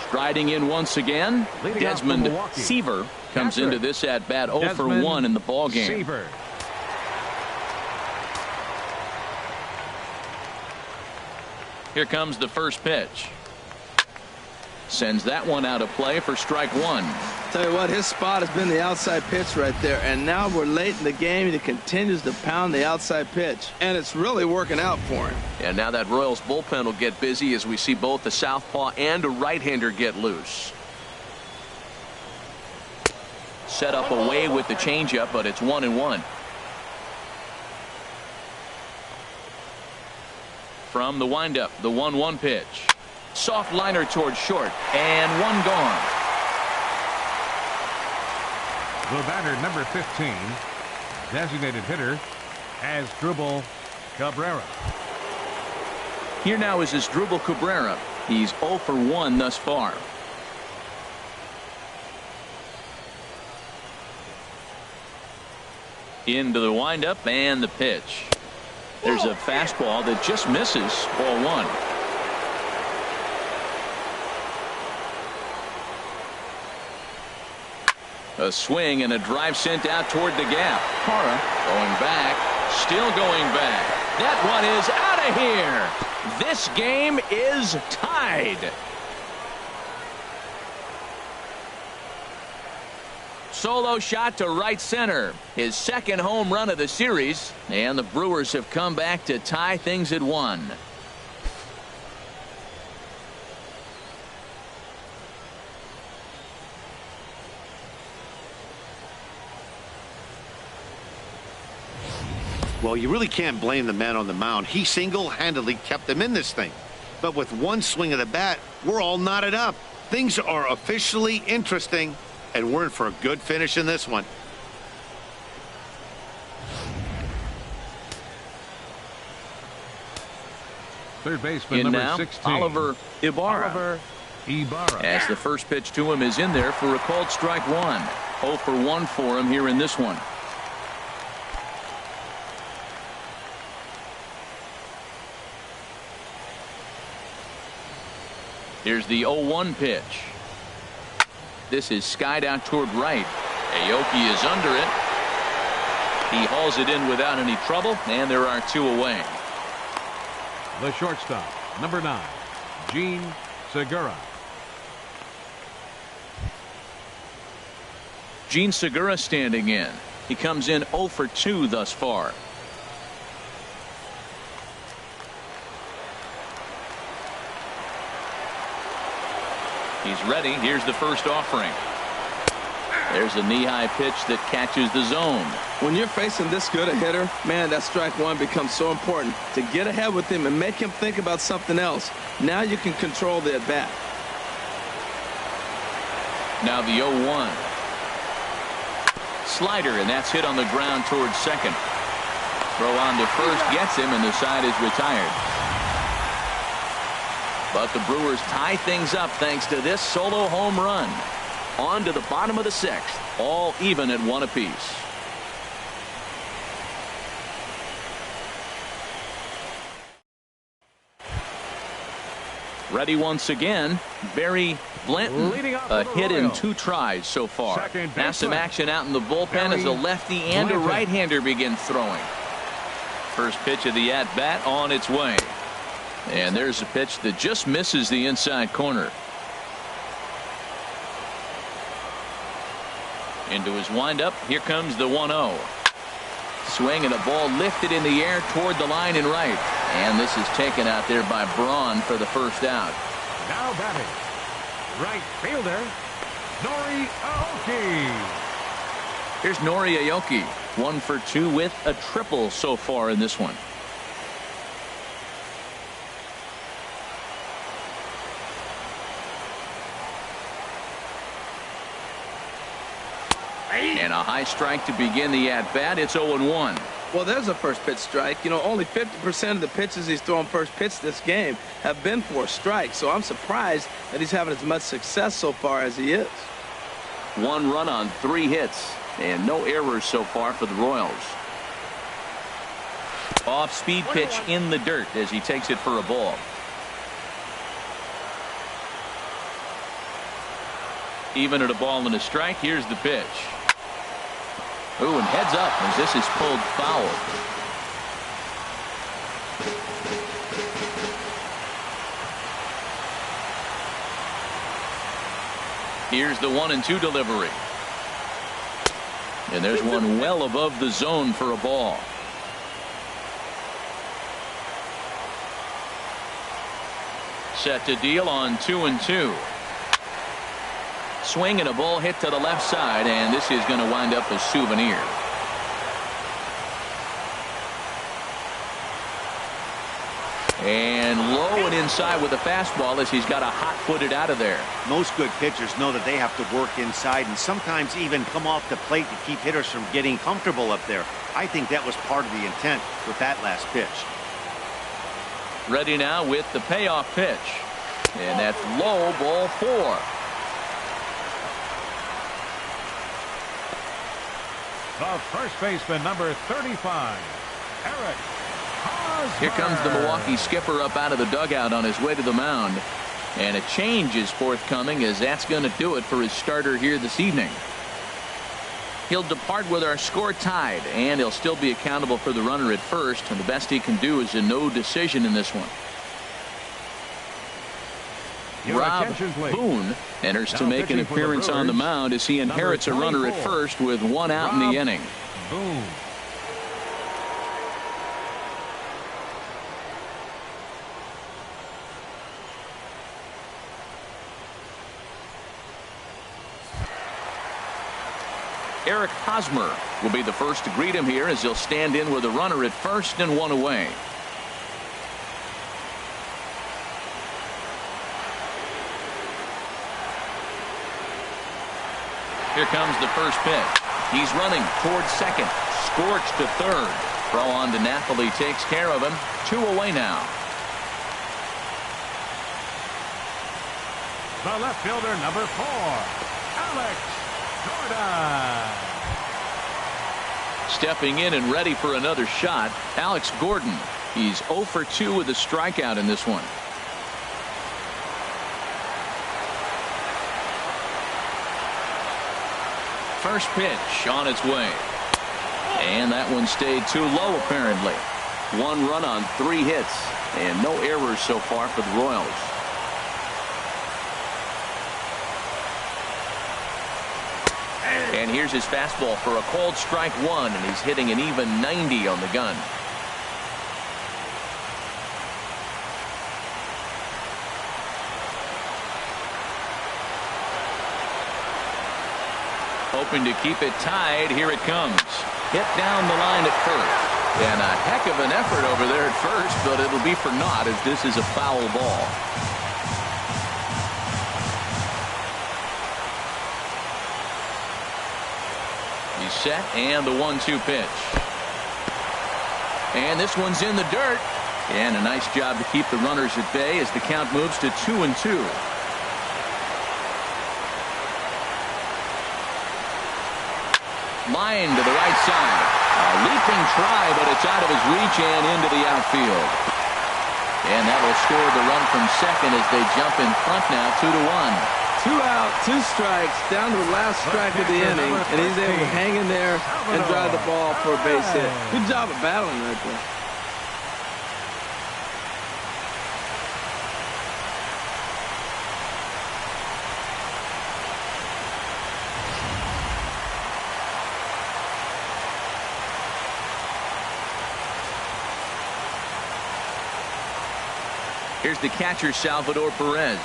Striding in once again, Desmond Seaver comes into this at-bat 0 for 1 in the ballgame. Seaver. Here comes the first pitch. Sends that one out of play for strike one. Tell you what, his spot has been the outside pitch right there, and now we're late in the game and he continues to pound the outside pitch, and it's really working out for him. And now that Royals bullpen will get busy as we see both the southpaw and a right-hander get loose. Set up away with the changeup, but it's 1-1. From the windup, the 1-1 pitch. Soft liner towards short, and one gone. The batter, number 15, designated hitter, Asdrubal Cabrera. Here now is Asdrubal Cabrera. He's 0 for 1 thus far. Into the windup and the pitch. There's a fastball that just misses, ball one. A swing and a drive sent out toward the gap. Hara going back, still going back. That one is out of here. This game is tied. Solo shot to right center. His second home run of the series, and the Brewers have come back to tie things at 1. Well, you really can't blame the man on the mound. He single-handedly kept them in this thing. But with one swing of the bat, we're all knotted up. Things are officially interesting, and we're in for a good finish in this one. Third baseman, In number now, 16. Oliver Ibarra. As the first pitch to him is in there for a called strike one. 0 for 1 for him here in this one. Here's the 0-1 pitch. This is skied out toward right. Aoki is under it. He hauls it in without any trouble, and there are 2 away. The shortstop, number 9, Gene Segura. Gene Segura standing in. He comes in 0 for 2 thus far. He's ready. Here's the first offering. There's a knee-high pitch that catches the zone. When you're facing this good a hitter, man, that strike one becomes so important to get ahead with him and make him think about something else. Now you can control the at-bat. Now the 0-1. Slider, and that's hit on the ground towards second. Throw on to first gets him, and the side is retired. But the Brewers tie things up thanks to this solo home run. On to the bottom of the 6th, all even at 1 apiece. Ready once again, Barry Blanton. A hit in 2 tries so far. Now some action out in the bullpen as a lefty and a right-hander begin throwing. First pitch of the at-bat on its way. And there's a pitch that just misses the inside corner. Into his windup. Here comes the 1-0. Swing and a ball lifted in the air toward the line and right. And this is taken out there by Braun for the first out. Now batting, right fielder, Nori Aoki. Here's Nori Aoki. 1 for 2 with a triple so far in this one. And a high strike to begin the at-bat. It's 0-1. Well, there's a first pitch strike. You know, only 50% of the pitches he's throwing first pitch this game have been for a strike. So I'm surprised that he's having as much success so far as he is. 1 run on 3 hits and no errors so far for the Royals. Off-speed pitch in the dirt as he takes it for a ball. Even at a ball and a strike, here's the pitch. Ooh, and heads up as this is pulled foul. Here's the 1-2 delivery. And there's one well above the zone for a ball. Set to deal on 2-2. Swing and a ball hit to the left side, and this is going to wind up a souvenir. And low and inside with a fastball as he's got a hot-footed out of there. Most good pitchers know that they have to work inside and sometimes even come off the plate to keep hitters from getting comfortable up there. I think that was part of the intent with that last pitch. Ready now with the payoff pitch. And that's low, ball 4. The first baseman, number 35, Eric Hosmer. Here comes the Milwaukee skipper up out of the dugout on his way to the mound. And a change is forthcoming as that's going to do it for his starter here this evening. He'll depart with our score tied, and he'll still be accountable for the runner at first. And the best he can do is a no decision in this one. Rob Boone enters to make an appearance on the mound as he inherits a runner at first with 1 out in the inning. Boone. Eric Hosmer will be the first to greet him here as he'll stand in with a runner at first and 1 away. Here comes the first pitch. He's running towards second. Scorched to third. Throw on to Napoli takes care of him. 2 away now. The left fielder, number 4, Alex Gordon. Stepping in and ready for another shot, Alex Gordon. He's 0 for 2 with a strikeout in this one. First pitch on its way. And that one stayed too low apparently. 1 run on 3 hits and no errors so far for the Royals. And here's his fastball for a called strike 1, and he's hitting an even 90 on the gun. Hoping to keep it tied. Here it comes. Hit down the line at first. And a heck of an effort over there at first, but it'll be for naught as this is a foul ball. He's set, and the 1-2 pitch. And this one's in the dirt. And a nice job to keep the runners at bay as the count moves to 2-2. Line to the right side. A leaping try, but it's out of his reach and into the outfield. And that will score the run from second as they jump in front now 2-1. 2 out, 2 strikes, down to the last strike of the inning, and he's able to hang in there and drive the ball for a base hit. Good job of battling right there. Here's the catcher, Salvador Perez,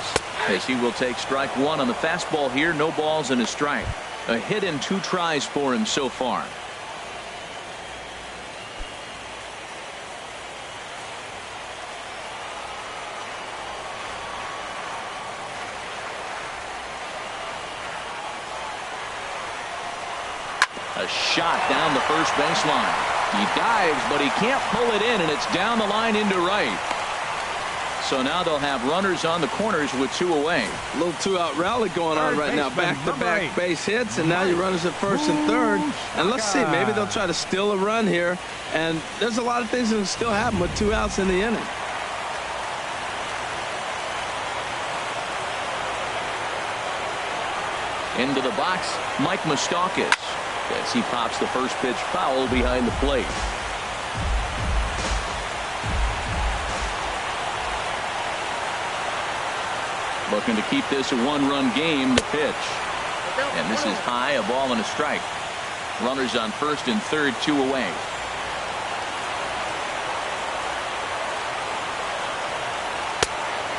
as he will take strike 1 on the fastball here. No balls and a strike. A hit in 2 tries for him so far. A shot down the first baseline. He dives, but he can't pull it in, and it's down the line into right. So now they'll have runners on the corners with 2 away. A little 2-out rally going on right now. Back-to-back base hits, and now your runners at first and third. And let's see, maybe they'll try to steal a run here. And there's a lot of things that can still happen with 2 outs in the inning. Into the box, Mike Moustakas, as he pops the first pitch foul behind the plate. Looking to keep this a 1-run game, the pitch. And this is high, a ball and a strike. Runners on first and third, 2 away.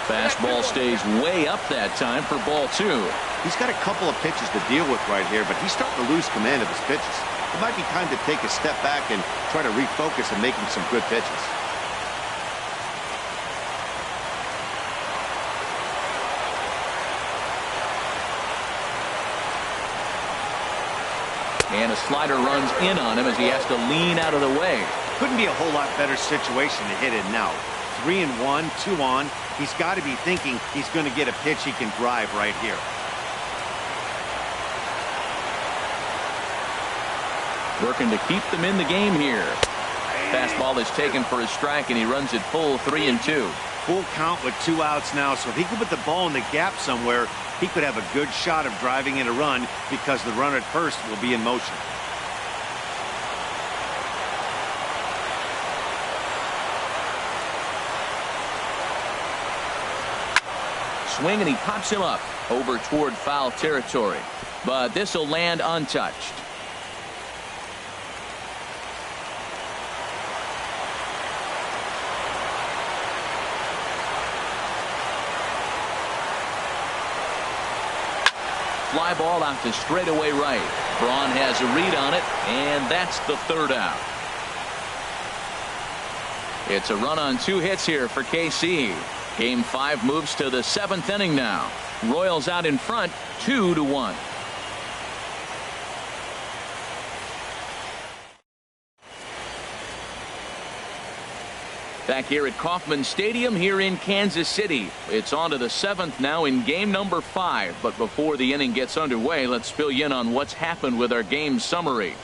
Fastball stays way up that time for ball 2. He's got a couple of pitches to deal with right here, but he's starting to lose command of his pitches. It might be time to take a step back and try to refocus and making some good pitches. And a slider runs in on him as he has to lean out of the way. Couldn't be a whole lot better situation to hit it now. 3-1, 2 on. He's got to be thinking he's going to get a pitch he can drive right here. Working to keep them in the game here. Fastball is taken for a strike, and he runs it full 3-2. Full count with 2 outs now, so if he could put the ball in the gap somewhere, he could have a good shot of driving in a run because the runner at first will be in motion. Swing, and he pops him up over toward foul territory. But this will land untouched. Fly ball out to straightaway right. Braun has a read on it, and that's the 3rd out. It's a run on 2 hits here for KC. Game 5 moves to the 7th inning now. Royals out in front, 2-1. Back here at Kauffman Stadium here in Kansas City. It's on to the 7th now in game number 5. But before the inning gets underway, let's fill you in on what's happened with our game summary.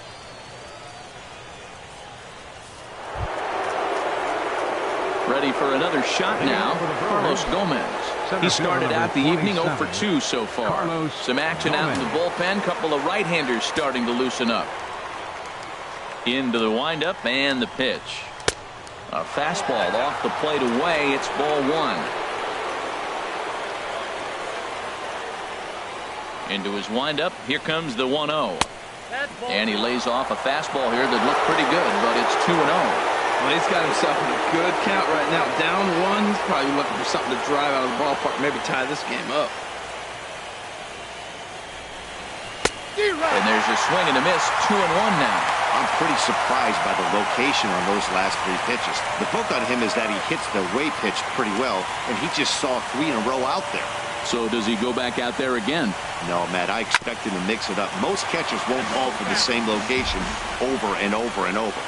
Ready for another shot now. Carlos Gomez. He started out the evening 0 for 2 so far. Some action out in the bullpen. Couple of right-handers starting to loosen up. Into the windup and the pitch. A fastball off the plate away. It's ball 1. Into his windup. Here comes the 1-0. And he lays off a fastball here that looked pretty good, but it's 2-0. Well, he's got himself in a good count right now. Down 1. He's probably looking for something to drive out of the ballpark, maybe tie this game up. And there's a swing and a miss. 2-1 now. I'm pretty surprised by the location on those last 3 pitches. The book on him is that he hits the way pitch pretty well, and he just saw 3 in a row out there. So does he go back out there again? No, Matt, I expect him to mix it up. Most catchers won't fall for the same location over and over and over.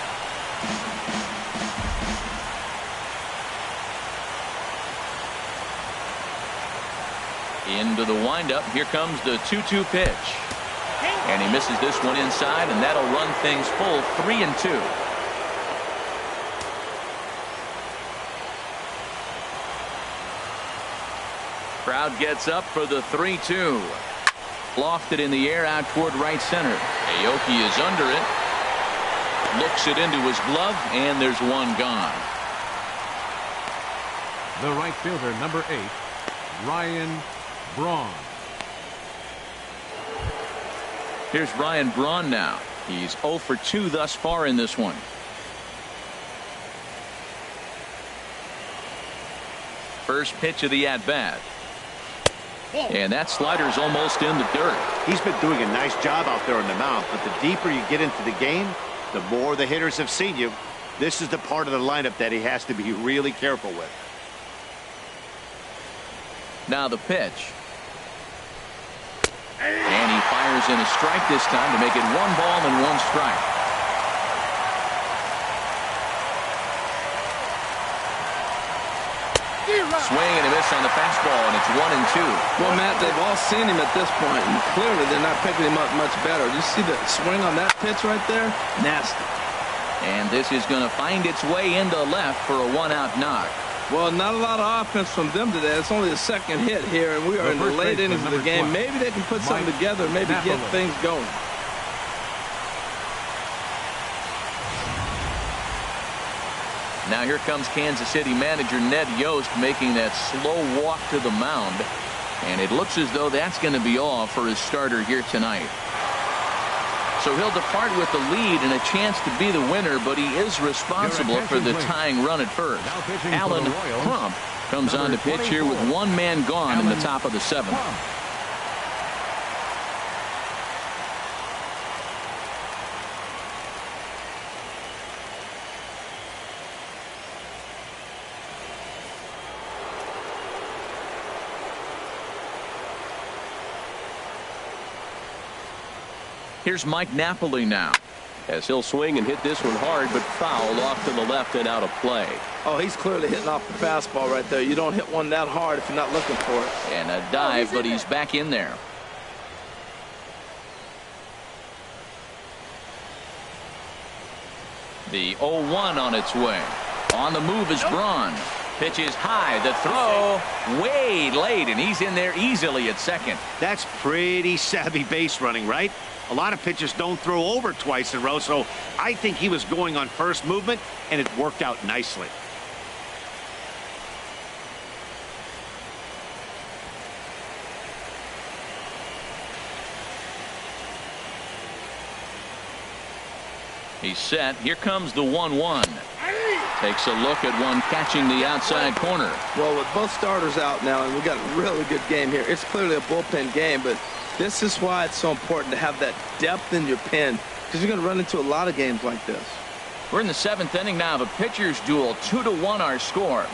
Into the windup. Here comes the 2-2 pitch. And he misses this one inside, and that'll run things full 3-2. Crowd gets up for the 3-2. Lofted in the air out toward right center. Aoki is under it. Looks it into his glove, and there's one gone. The right fielder, number 8, Ryan Braun. Here's Ryan Braun now. He's 0 for 2 thus far in this one. First pitch of the at-bat. And that slider's almost in the dirt. He's been doing a nice job out there on the mound, but the deeper you get into the game, the more the hitters have seen you. This is the part of the lineup that he has to be really careful with. Now the pitch. And he fires runners and a strike this time to make it 1 ball and 1 strike. Swing and a miss on the fastball, and it's 1-2. Well, Matt, they've all seen him at this point, and clearly they're not picking him up much better. You see the swing on that pitch right there? Nasty. And this is going to find its way into left for a 1-out knock. Well, not a lot of offense from them today. It's only the second hit here, and we are in the late innings of the game. Maybe they can put something together, maybe get things going. Now here comes Kansas City manager Ned Yost making that slow walk to the mound. And it looks as though that's going to be all for his starter here tonight. So he'll depart with the lead and a chance to be the winner, but he is responsible for the tying run at first. Alan Crump comes on to pitch here with 1 man gone in the top of the 7th. Here's Mike Napoli now, as he'll swing and hit this one hard, but foul off to the left and out of play. Oh, he's clearly hitting off the fastball right there. You don't hit one that hard if you're not looking for it. And a dive, but he's back in there. The 0-1 on its way. On the move is Braun. Pitch is high. The throw way late, and he's in there easily at second. That's pretty savvy base running, right? A lot of pitchers don't throw over twice in a row, so I think he was going on first movement, and it worked out nicely. He's set. Here comes the 1-1. Takes a look at one catching the outside corner. Well, with both starters out now, and we got a really good game here. It's clearly a bullpen game, but this is why it's so important to have that depth in your pen, because you're going to run into a lot of games like this. We're in the 7th inning now of a pitcher's duel. 2-1 our score.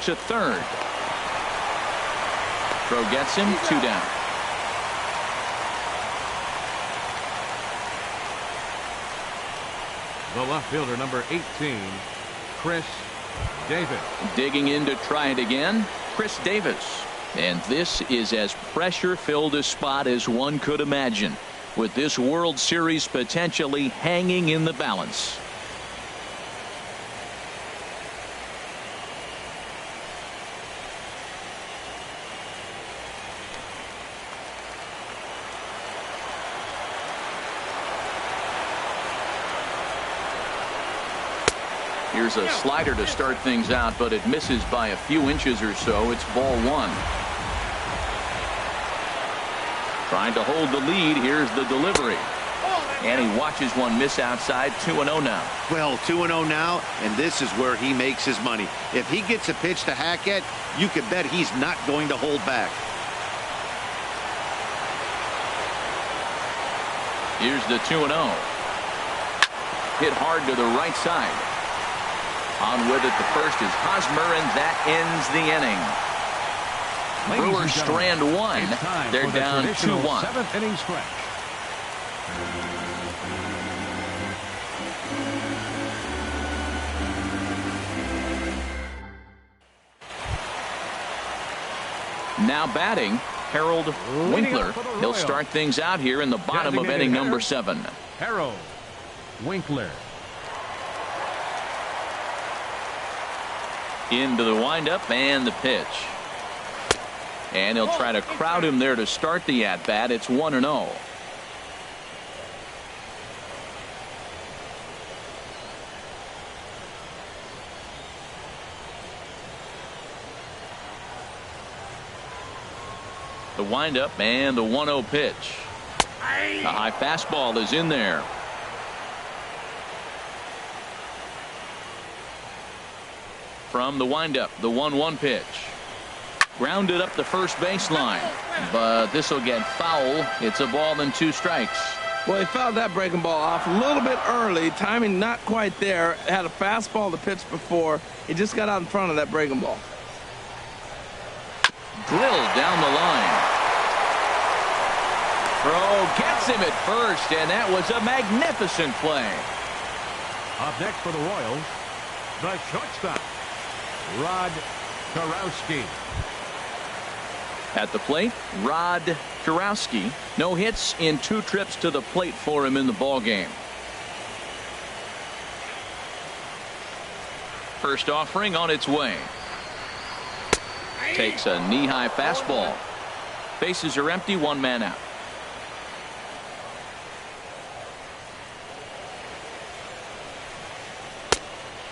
To third. Throw gets him. 2 down. The left fielder, number 18, Chris Davis. Digging in to try it again, Chris Davis. And this is as pressure-filled a spot as one could imagine, with this World Series potentially hanging in the balance. Here's a slider to start things out, but it misses by a few inches or so. It's ball 1. Trying to hold the lead. Here's the delivery. And he watches one miss outside. 2-0 now. Well, 2-0 now, and this is where he makes his money. If he gets a pitch to hack at, you can bet he's not going to hold back. Here's the 2-0. Hit hard to the right side. On with it, the first is Hosmer, and that ends the inning. Brewers strand 1. They're down 2-1. 7th inning stretch. Now batting, Harold Winkler. He'll start things out here in the bottom of inning number 7. Harold Winkler. Into the windup and the pitch. And he'll try to crowd him there to start the at-bat. It's 1-0. The windup and the 1-0 pitch. The high fastball is in there. From the windup, the 1-1 pitch. Grounded up the first baseline, but this will get foul. It's a ball and 2 strikes. Well, he fouled that breaking ball off a little bit early. Timing not quite there. Had a fastball to pitch before. He just got out in front of that breaking ball. drilled down the line. Throw gets him at first, and that was a magnificent play. Up next for the Royals, the shortstop, Rod Karowski. At the plate, Rod Karowski. No hits in 2 trips to the plate for him in the ballgame. First offering on its way. Takes a knee-high fastball. Bases are empty, 1 man out.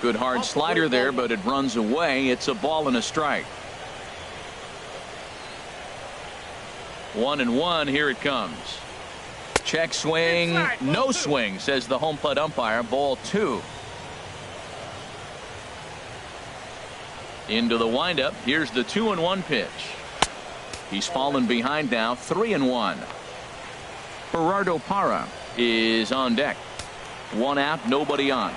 Good hard slider there, but it runs away. It's a ball and a strike. 1-1. Here it comes. Check swing. No swing, says the home plate umpire. Ball 2. Into the windup. Here's the 2-1 pitch. He's fallen behind now. 3-1. Gerardo Parra is on deck. 1 out, nobody on.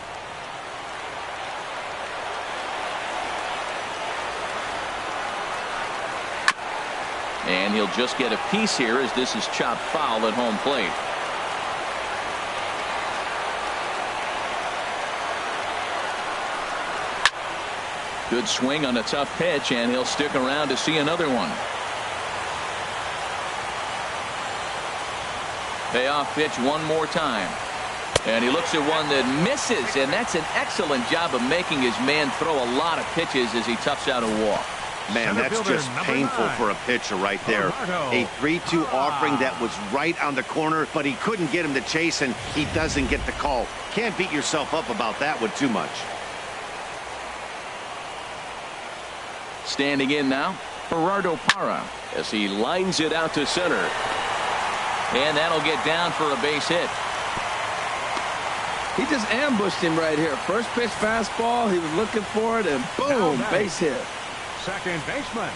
And he'll just get a piece here as this is chopped foul at home plate. Good swing on a tough pitch, and he'll stick around to see another one. Payoff pitch one more time. And he looks at one that misses, and that's an excellent job of making his man throw a lot of pitches as he toughs out a walk. Man, that's just painful for a pitcher right there. A 3-2 offering that was right on the corner, but he couldn't get him to chase, and he doesn't get the call. Can't beat yourself up about that one too much. Standing in now, Gerardo Parra as he lines it out to center. And that'll get down for a base hit. He just ambushed him right here. First pitch fastball, he was looking for it, and boom, base hit. Second baseman,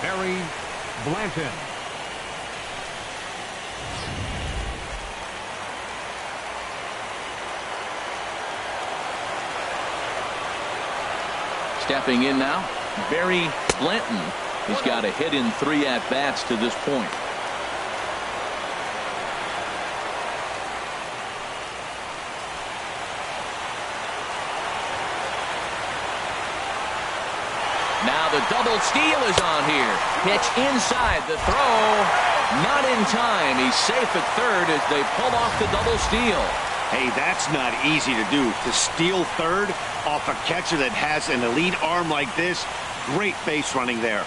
Barry Blanton. Stepping in now, Barry Blanton. He's got a hit in 3 at-bats to this point. Now the double steal is on here. Pitch inside, the throw not in time. He's safe at third as they pull off the double steal. Hey, that's not easy to do. To steal third off a catcher that has an elite arm like this, great base running there.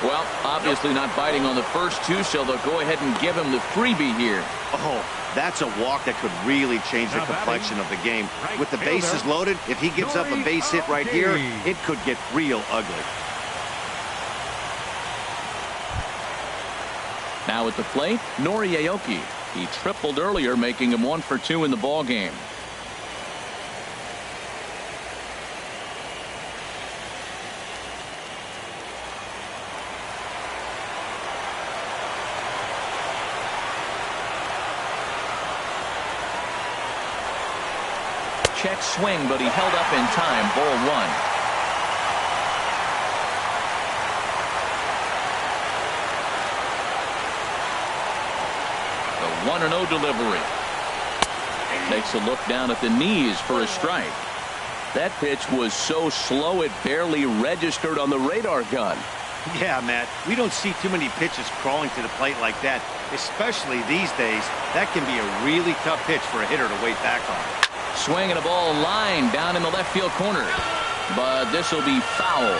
Well, obviously not biting on the first 2, so they'll go ahead and give him the freebie here. Oh, that's a walk that could really change the complexion of the game. With the bases loaded, if he gives up a base hit right here, it could get real ugly. Now at the plate, Nori Aoki. He tripled earlier, making him 1 for 2 in the ballgame. Check swing, but he held up in time. Ball 1. The 1-0 delivery. Takes a look down at the knees for a strike. That pitch was so slow it barely registered on the radar gun. Yeah, Matt, we don't see too many pitches crawling to the plate like that, especially these days. That can be a really tough pitch for a hitter to wait back on. Swinging a ball line down in the left field corner, but this will be foul.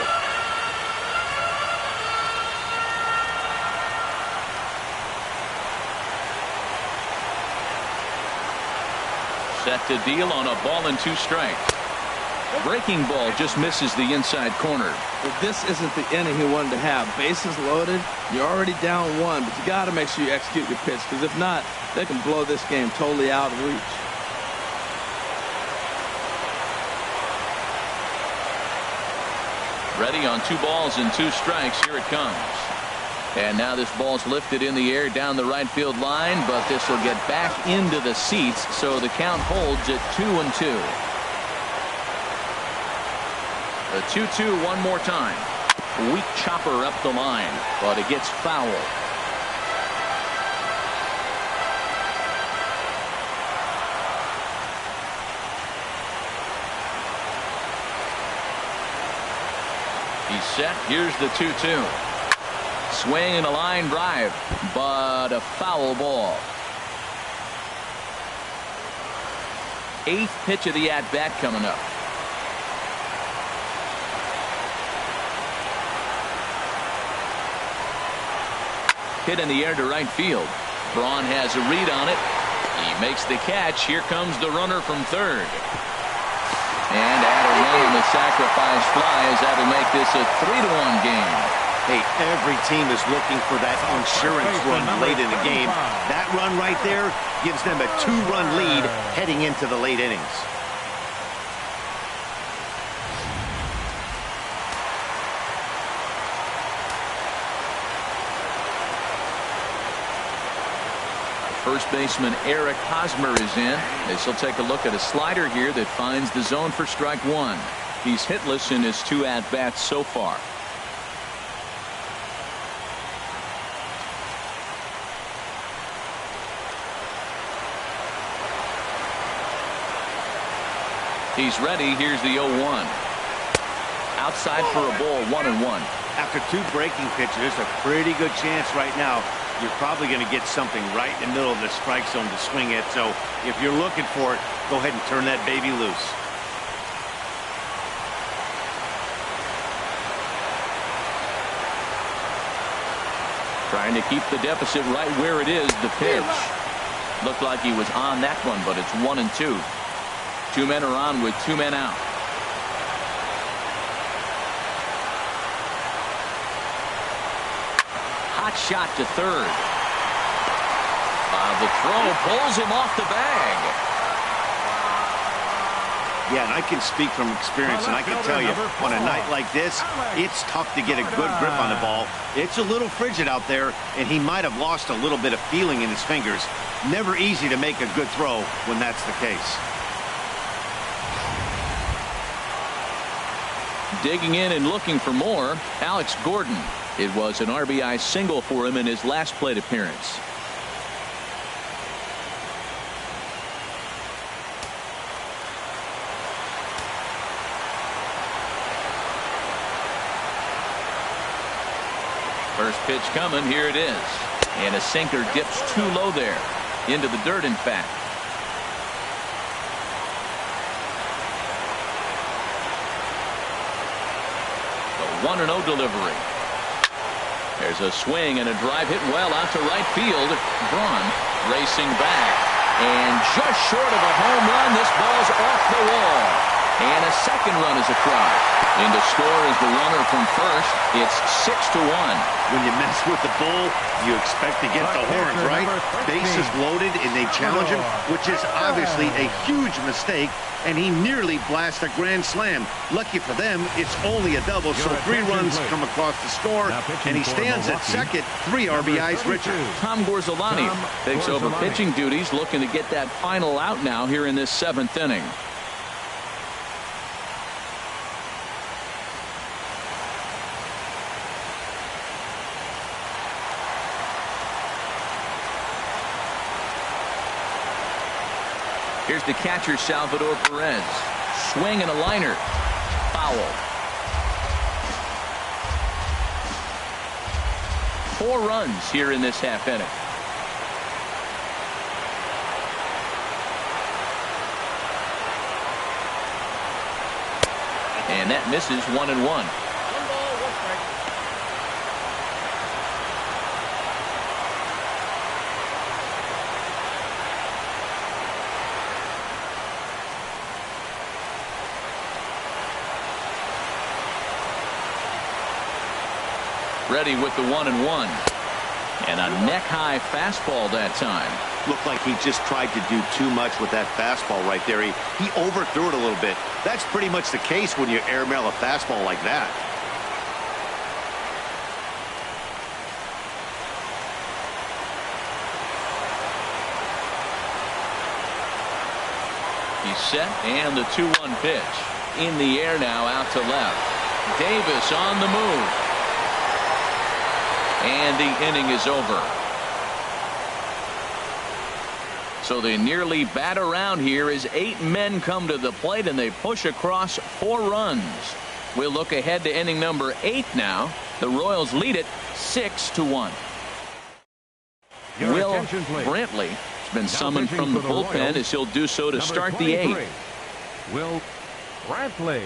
Set to deal on a ball and 2 strikes. Breaking ball just misses the inside corner. Well, this isn't the inning he wanted to have. Bases loaded. You're already down 1, but you got to make sure you execute your pitch, because if not, they can blow this game totally out of reach. Ready on 2 balls and 2 strikes. Here it comes. And now this ball's lifted in the air down the right field line, but this will get back into the seats, so the count holds at 2-2. The 2-2 one more time. Weak chopper up the line, but it gets foul. He's set. Here's the 2-2. Swing and a line drive, but a foul ball. 8th pitch of the at-bat coming up. Hit in the air to right field. Braun has a read on it. He makes the catch. Here comes the runner from third. And add a run on the sacrifice flies. That'll make this a 3-1 game. Hey, every team is looking for that insurance run late in the game. That run right there gives them a 2-run lead heading into the late innings. First baseman Eric Hosmer is in. This will take a look at a slider here that finds the zone for strike one. He's hitless in his 2 at-bats so far. He's ready. Here's the 0-1. Outside for a ball, 1-1. After 2 breaking pitches, there's a pretty good chance right now you're probably going to get something right in the middle of the strike zone to swing at. So if you're looking for it, go ahead and turn that baby loose. Trying to keep the deficit right where it is. The pitch looked like he was on that one, but it's 1-2. 2 men are on with 2 men out. Hot shot to third. The throw pulls him off the bag. Yeah, and I can speak from experience, and I can tell you, on a night like this, it's tough to get a good grip on the ball. It's a little frigid out there, and he might have lost a little bit of feeling in his fingers. Never easy to make a good throw when that's the case. Digging in and looking for more, Alex Gordon. It was an RBI single for him in his last plate appearance. First pitch coming. Here it is. And a sinker dips too low there. Into the dirt, in fact. The 1-0 delivery. There's a swing and a drive hit well out to right field. Braun racing back. And just short of a home run, this ball's off the wall. And a second run is across. In to score is the runner from first. It's 6-1. When you mess with the bull, you expect to get the horns, right? Bases loaded and they challenge him, which is obviously a huge mistake, and he nearly blasts a grand slam. Lucky for them, it's only a double, so 3 runs come across the score, and he stands at second, 3 RBIs richer. Tom Gorzolani takes over pitching duties, looking to get that final out now here in this 7th inning. Here's the catcher, Salvador Perez. Swing and a liner. Foul. 4 runs here in this half inning. And that misses 1-1. Ready with the 1-1. And a neck-high fastball that time. Looked like he just tried to do too much with that fastball right there. He overthrew it a little bit. That's pretty much the case when you airmail a fastball like that. He's set, and the 2-1 pitch. In the air now, out to left. Davis on the move. And the inning is over. So they nearly bat around here as 8 men come to the plate and they push across 4 runs. We'll look ahead to inning number 8 now. The Royals lead it 6-1. Will Brantley has been summoned from the bullpen as he'll do so to start the 8th. Will Brantley.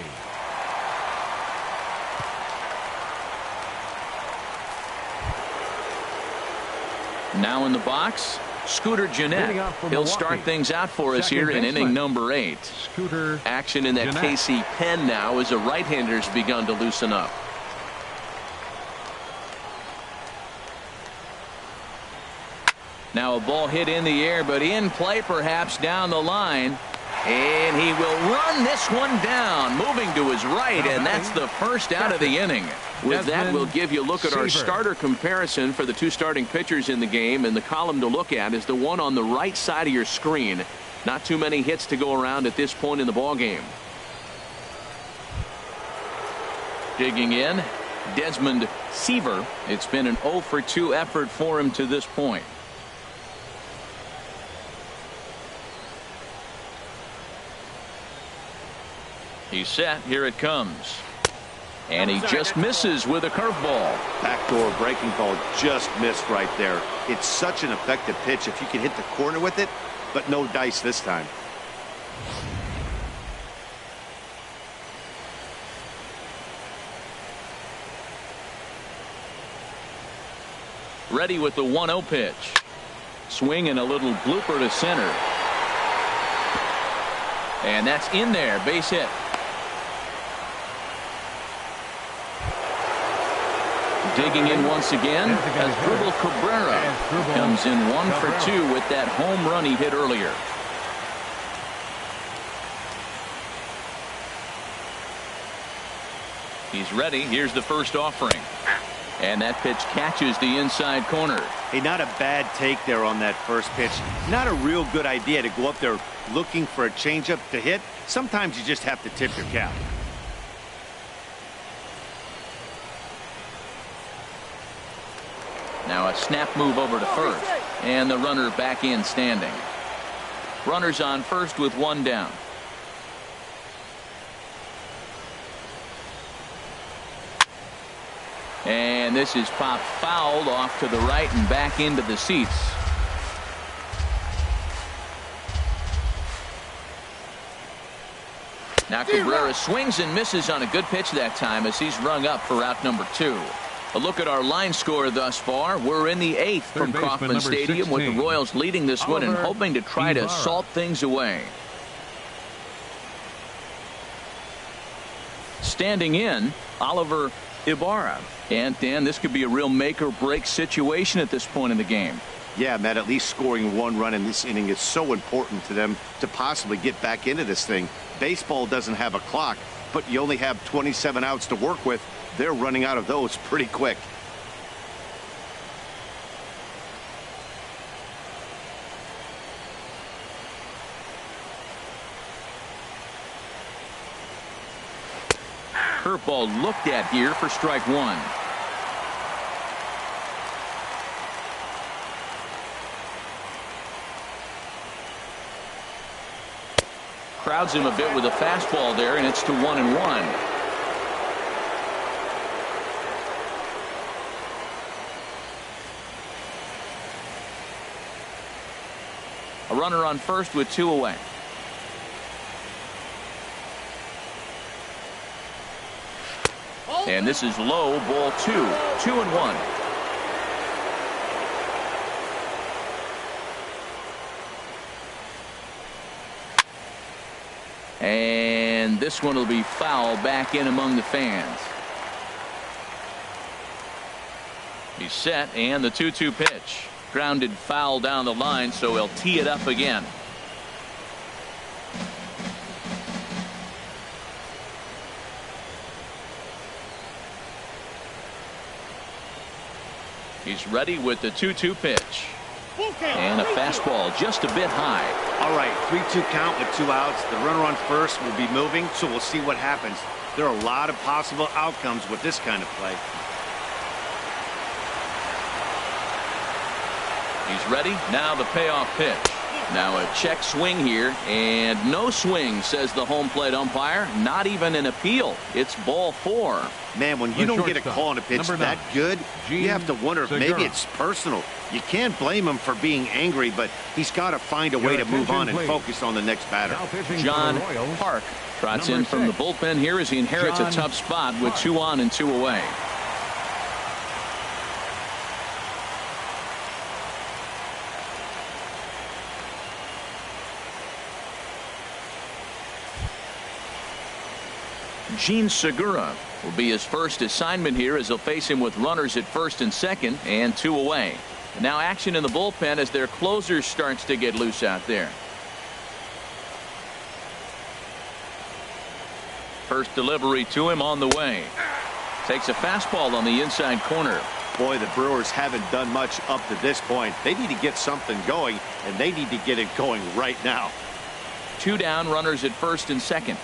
Now in the box, Scooter Gennett. He'll start things out for us here in inning number 8. Scooter Action in that Gennett. KC pen now as the right-hander's begun to loosen up. Now a ball hit in the air, but in play perhaps down the line. And he will run this one down, moving to his right, and that's the first out of the inning. With that, we'll give you a look at our starter comparison for the 2 starting pitchers in the game, and the column to look at is the one on the right side of your screen. Not too many hits to go around at this point in the ballgame. Digging in, Desmond Seaver. It's been an 0 for 2 effort for him to this point. He's set. Here it comes. And he just misses with a curveball. Backdoor breaking ball just missed right there. It's such an effective pitch if you can hit the corner with it, but no dice this time. Ready with the 1-0 pitch. Swing and a little blooper to center. And that's in there. Base hit. Digging in once again as Dribble Cabrera comes in 1 for 2 with that home run he hit earlier. He's ready. Here's the first offering. And that pitch catches the inside corner. Hey, not a bad take there on that first pitch. Not a real good idea to go up there looking for a changeup to hit. Sometimes you just have to tip your cap. Now a snap move over to first. And the runner back in standing. Runners on first with 1 down. And this is popped fouled off to the right and back into the seats. Now Cabrera swings and misses on a good pitch that time as he's rung up for out number 2. A look at our line score thus far. We're in the 8th from Kauffman Stadium with the Royals leading this one and hoping to try to salt things away. Standing in, Oliver Ibarra. And Dan, this could be a real make or break situation at this point in the game. Yeah, Matt, at least scoring 1 run in this inning is so important to them to possibly get back into this thing. Baseball doesn't have a clock, but you only have 27 outs to work with. They're running out of those pretty quick. Curveball looked at here for strike 1. Crowds him a bit with a fastball there, and it's to 1-1. A runner on first with 2 away. And this is low, ball 2. 2-1. And this one will be foul back in among the fans. He's set, and the 2-2 pitch. Grounded foul down the line, so he'll tee it up again. He's ready with the 2-2 pitch. And a fastball just a bit high. All right, 3-2 count with 2 outs. The runner on first will be moving, so we'll see what happens. There are a lot of possible outcomes with this kind of play. He's ready. Now the payoff pitch. Now a check swing here, and no swing, says the home plate umpire. Not even an appeal. It's ball 4. Man, when you don't get a call on a pitch that good, you have to wonder if maybe it's personal. You can't blame him for being angry, but he's got to find a way to move on and focus on the next batter. John Park trots in from the bullpen here as he inherits a tough spot with 2 on and 2 away. Gene Segura will be his first assignment here as they'll face him with runners at first and second and 2 away. And now action in the bullpen as their closer starts to get loose out there. First delivery to him on the way. Takes a fastball on the inside corner. Boy, the Brewers haven't done much up to this point. They need to get something going, and they need to get it going right now. 2 down, runners at first and second.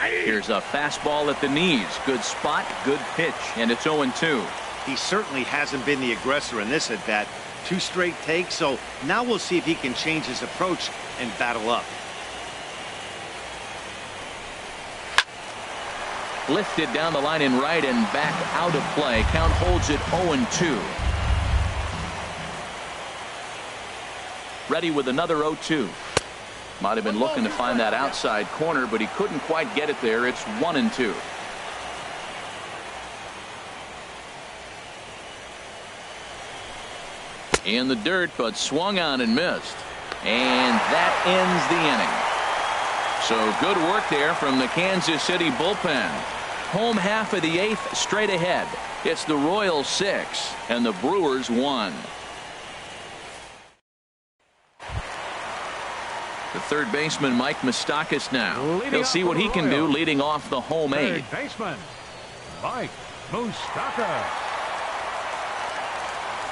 Here's a fastball at the knees. Good spot, good pitch, and it's 0-2. He certainly hasn't been the aggressor in this at bat. 2 straight takes, so now we'll see if he can change his approach and battle up. Lifted down the line in right and back out of play. Count holds it 0-2. Ready with another 0-2. Might have been looking to find that outside corner, but he couldn't quite get it there. It's 1-2. In the dirt, but swung on and missed. And that ends the inning. So good work there from the Kansas City bullpen. Home half of the 8th straight ahead. It's the Royals 6 and the Brewers 1. The third baseman, Mike Moustakas, now. He'll see what he can do leading off the home 8. Third baseman, Mike Moustakas.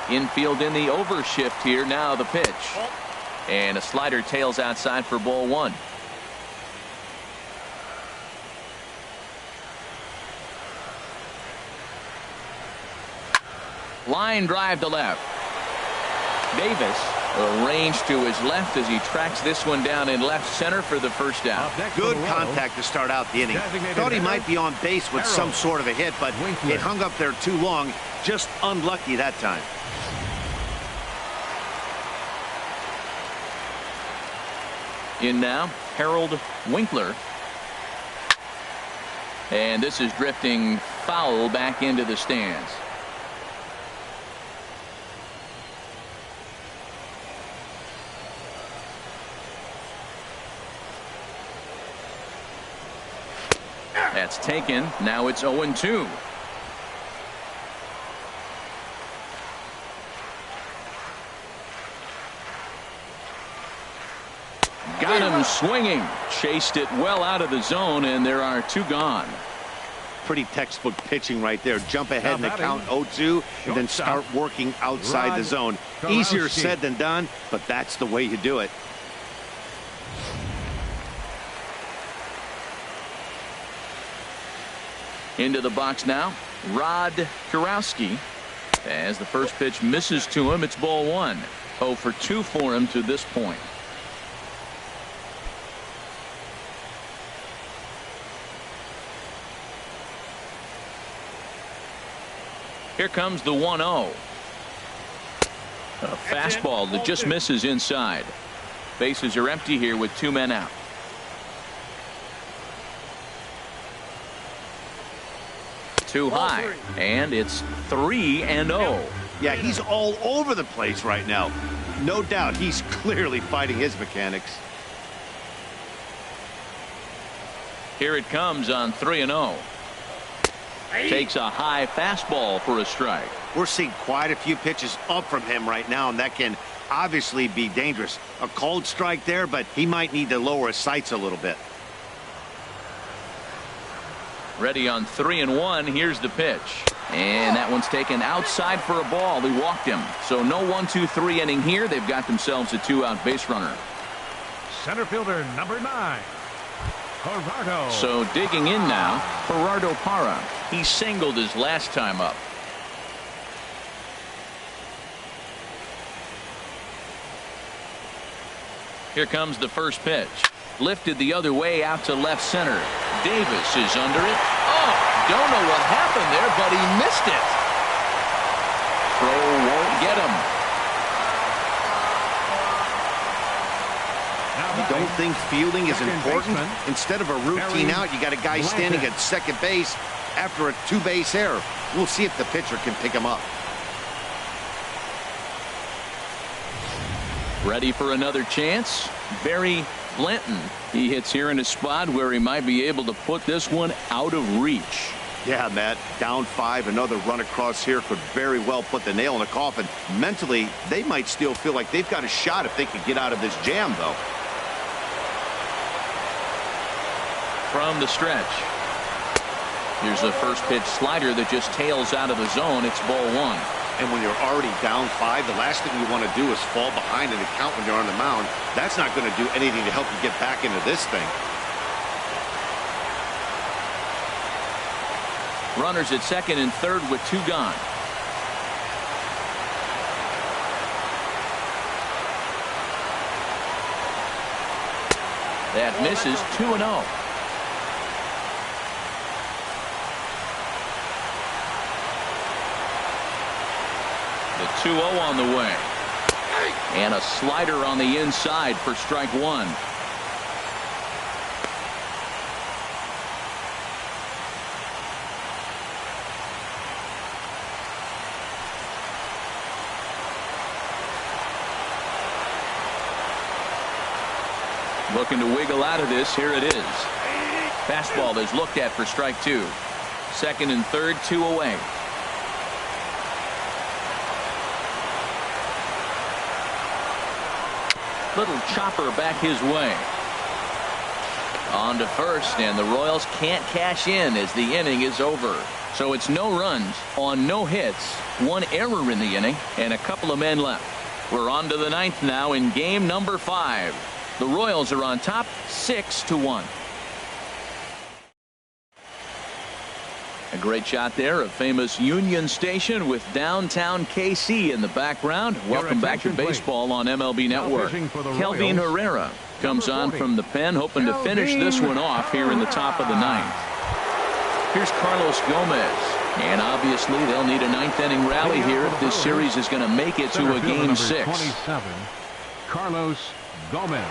Infield in the overshift here. Now the pitch. And a slider tails outside for ball 1. Line drive to left. Davis arranged to his left as he tracks this one down in left center for the first out. Good contact to start out the inning. Thought he might be on base with some sort of a hit, but it hung up there too long. Just unlucky that time. In now, Harold Winkler. And this is drifting foul back into the stands. That's taken. Now it's 0-2. Got him swinging. Chased it well out of the zone, and there are 2 gone. Pretty textbook pitching right there. Jump ahead in the count 0-2 and then start working outside the zone. Easier said than done, but that's the way you do it. Into the box now, Rod Kurowski. As the first pitch misses to him, it's ball 1. 0 for 2 for him to this point. Here comes the 1-0. A fastball that just misses inside. Bases are empty here with 2 men out. Too high, and it's 3-0. Yeah, he's all over the place right now. No doubt he's clearly fighting his mechanics. Here it comes on 3-0. Takes a high fastball for a strike. We're seeing quite a few pitches up from him right now, and that can obviously be dangerous. A cold strike there, but he might need to lower his sights a little bit. Ready on 3-1. Here's the pitch. And that one's taken outside for a ball. He walked him. So no 1-2-3 inning here. They've got themselves a 2-out base runner. Center fielder number 9. Gerardo. So digging in now, Gerardo Parra. He singled his last time up. Here comes the first pitch. Lifted the other way out to left center. Davis is under it. Oh, don't know what happened there, but he missed it. Throw won't get him. You don't think fielding is important? Instead of a routine out, you got a guy standing at second base after a 2-base error. We'll see if the pitcher can pick him up. Ready for another chance? Barry Blanton. He hits here in a spot where he might be able to put this one out of reach. Yeah, Matt, down 5, another run across here could very well put the nail in the coffin. Mentally, they might still feel like they've got a shot if they could get out of this jam, though. From the stretch. Here's a first pitch slider that just tails out of the zone. It's ball 1. And when you're already down 5, the last thing you want to do is fall behind in the count when you're on the mound. That's not going to do anything to help you get back into this thing. Runners at second and third with 2 gone. That misses. 2-0. The 2-0 on the way. And a slider on the inside for strike 1. Looking to wiggle out of this. Here it is. Fastball is looked at for strike 2. Second and third, 2 away. Little chopper back his way. On to first, and the Royals can't cash in as the inning is over. So it's no runs on no hits, 1 error in the inning, and a couple of men left. We're on to the 9th now in game number 5. The Royals are on top 6-1. A great shot there of famous Union Station with downtown KC in the background. Welcome back to baseball on MLB Network. Kelvin Herrera comes on from the pen, hoping to finish this one off here in the top of the 9th. Here's Carlos Gomez. And obviously they'll need a 9th inning rally here if this series is going to make it to a game 6. 27, Carlos Gomez.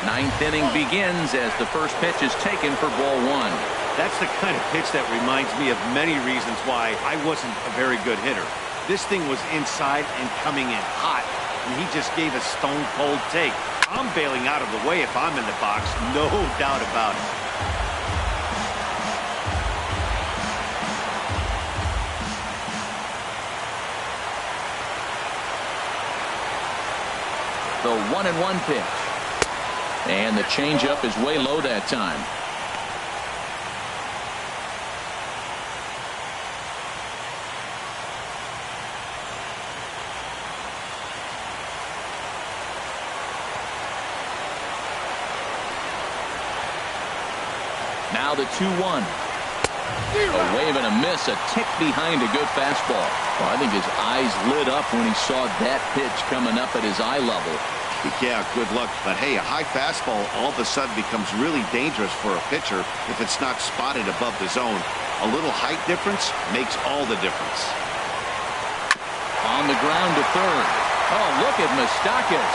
Ninth inning begins as the first pitch is taken for ball 1. That's the kind of pitch that reminds me of many reasons why I wasn't a very good hitter. This thing was inside and coming in hot, and he just gave a stone-cold take. I'm bailing out of the way if I'm in the box, no doubt about it. The 1-1 pitch. And the changeup is way low that time. Now the 2-1. A wave and a miss, a tick behind a good fastball. Well, I think his eyes lit up when he saw that pitch coming up at his eye level. Yeah, good luck. But hey, a high fastball all of a sudden becomes really dangerous for a pitcher if it's not spotted above the zone. A little height difference makes all the difference. On the ground to third. Oh, look at Moustakas.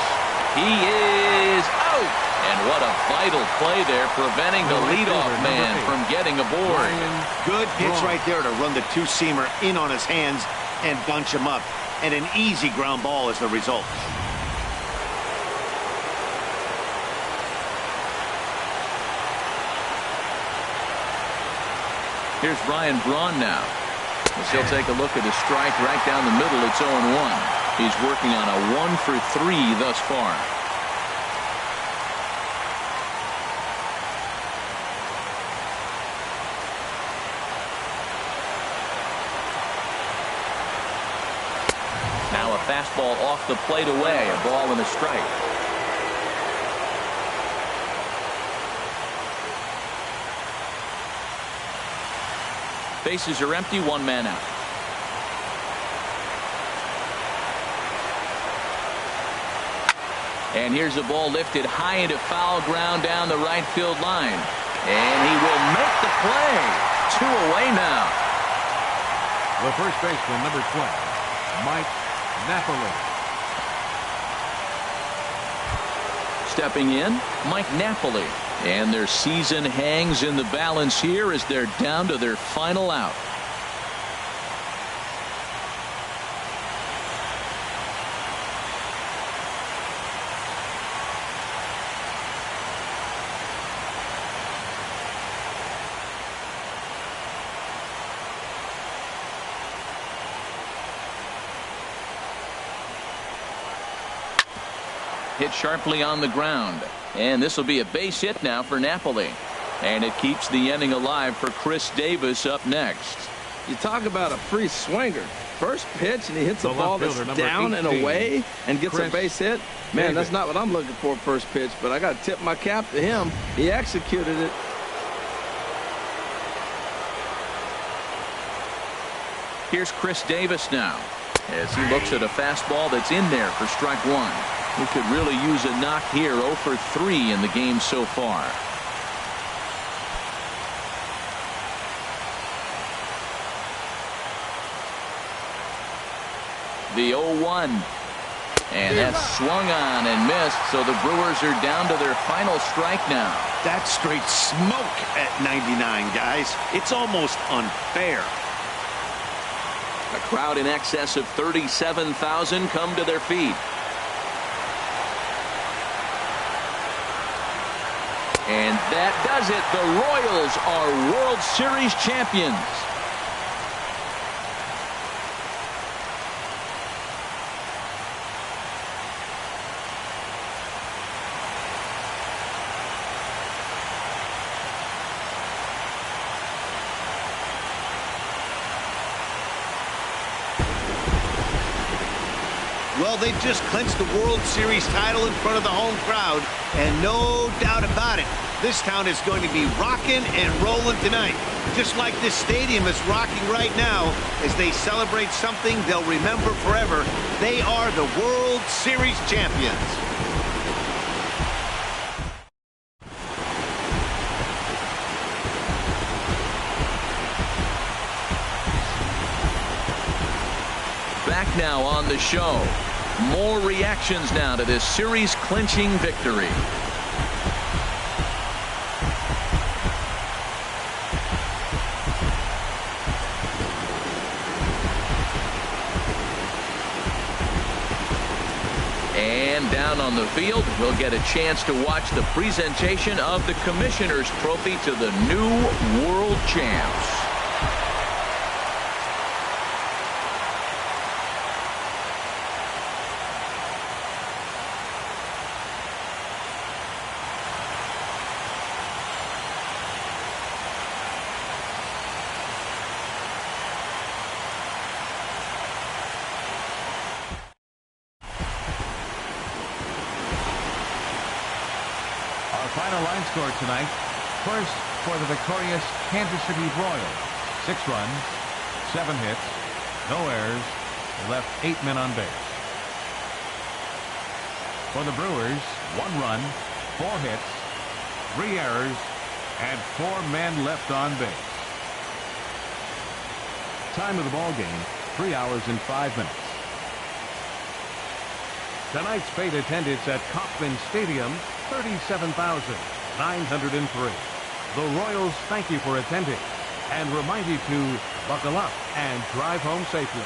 He is out. And what a vital play there, preventing the leadoff man from getting aboard. Good pitch right there to run the 2-seamer in on his hands and bunch him up. And an easy ground ball is the result. Here's Ryan Braun now. As he'll take a look at a strike right down the middle. It's 0-1. He's working on a 1 for 3 thus far. Now a fastball off the plate away. A ball and a strike. Bases are empty. 1 man out. And here's a ball lifted high into foul ground down the right field line. And he will make the play. 2 away now. The first baseman, number 12, Mike Napoli. Stepping in, Mike Napoli. And their season hangs in the balance here as they're down to their final out. Hit sharply on the ground. And this will be a base hit now for Napoli. And it keeps the inning alive for Chris Davis up next. You talk about a free swinger. First pitch, and he hits a ball that's down 18, and away and gets Chris a base hit. Man, that's not what I'm looking for first pitch, but I got to tip my cap to him. He executed it. Here's Chris Davis now as he looks at a fastball that's in there for strike 1. He could really use a knock here. 0 for 3 in the game so far. The 0-1. And that's swung on and missed, so the Brewers are down to their final strike now. That's straight smoke at 99, guys. It's almost unfair. A crowd in excess of 37,000 come to their feet. And that does it. The Royals are World Series champions. Well, they've just clinched the World Series title in front of the home crowd, and no doubt about it, this town is going to be rocking and rolling tonight, just like this stadium is rocking right now as they celebrate something they'll remember forever. They are the World Series champions. Back now on the show. More reactions now to this series clinching victory. And down on the field, we'll get a chance to watch the presentation of the Commissioner's Trophy to the new world champs. Final line score tonight. First for the victorious Kansas City Royals. 6 runs, 7 hits, no errors, left 8 men on base. For the Brewers, 1 run, 4 hits, 3 errors, and 4 men left on base. Time of the ball game, 3 hours and 5 minutes. Tonight's paid attendance at Kauffman Stadium, 37,903. The Royals thank you for attending and remind you to buckle up and drive home safely.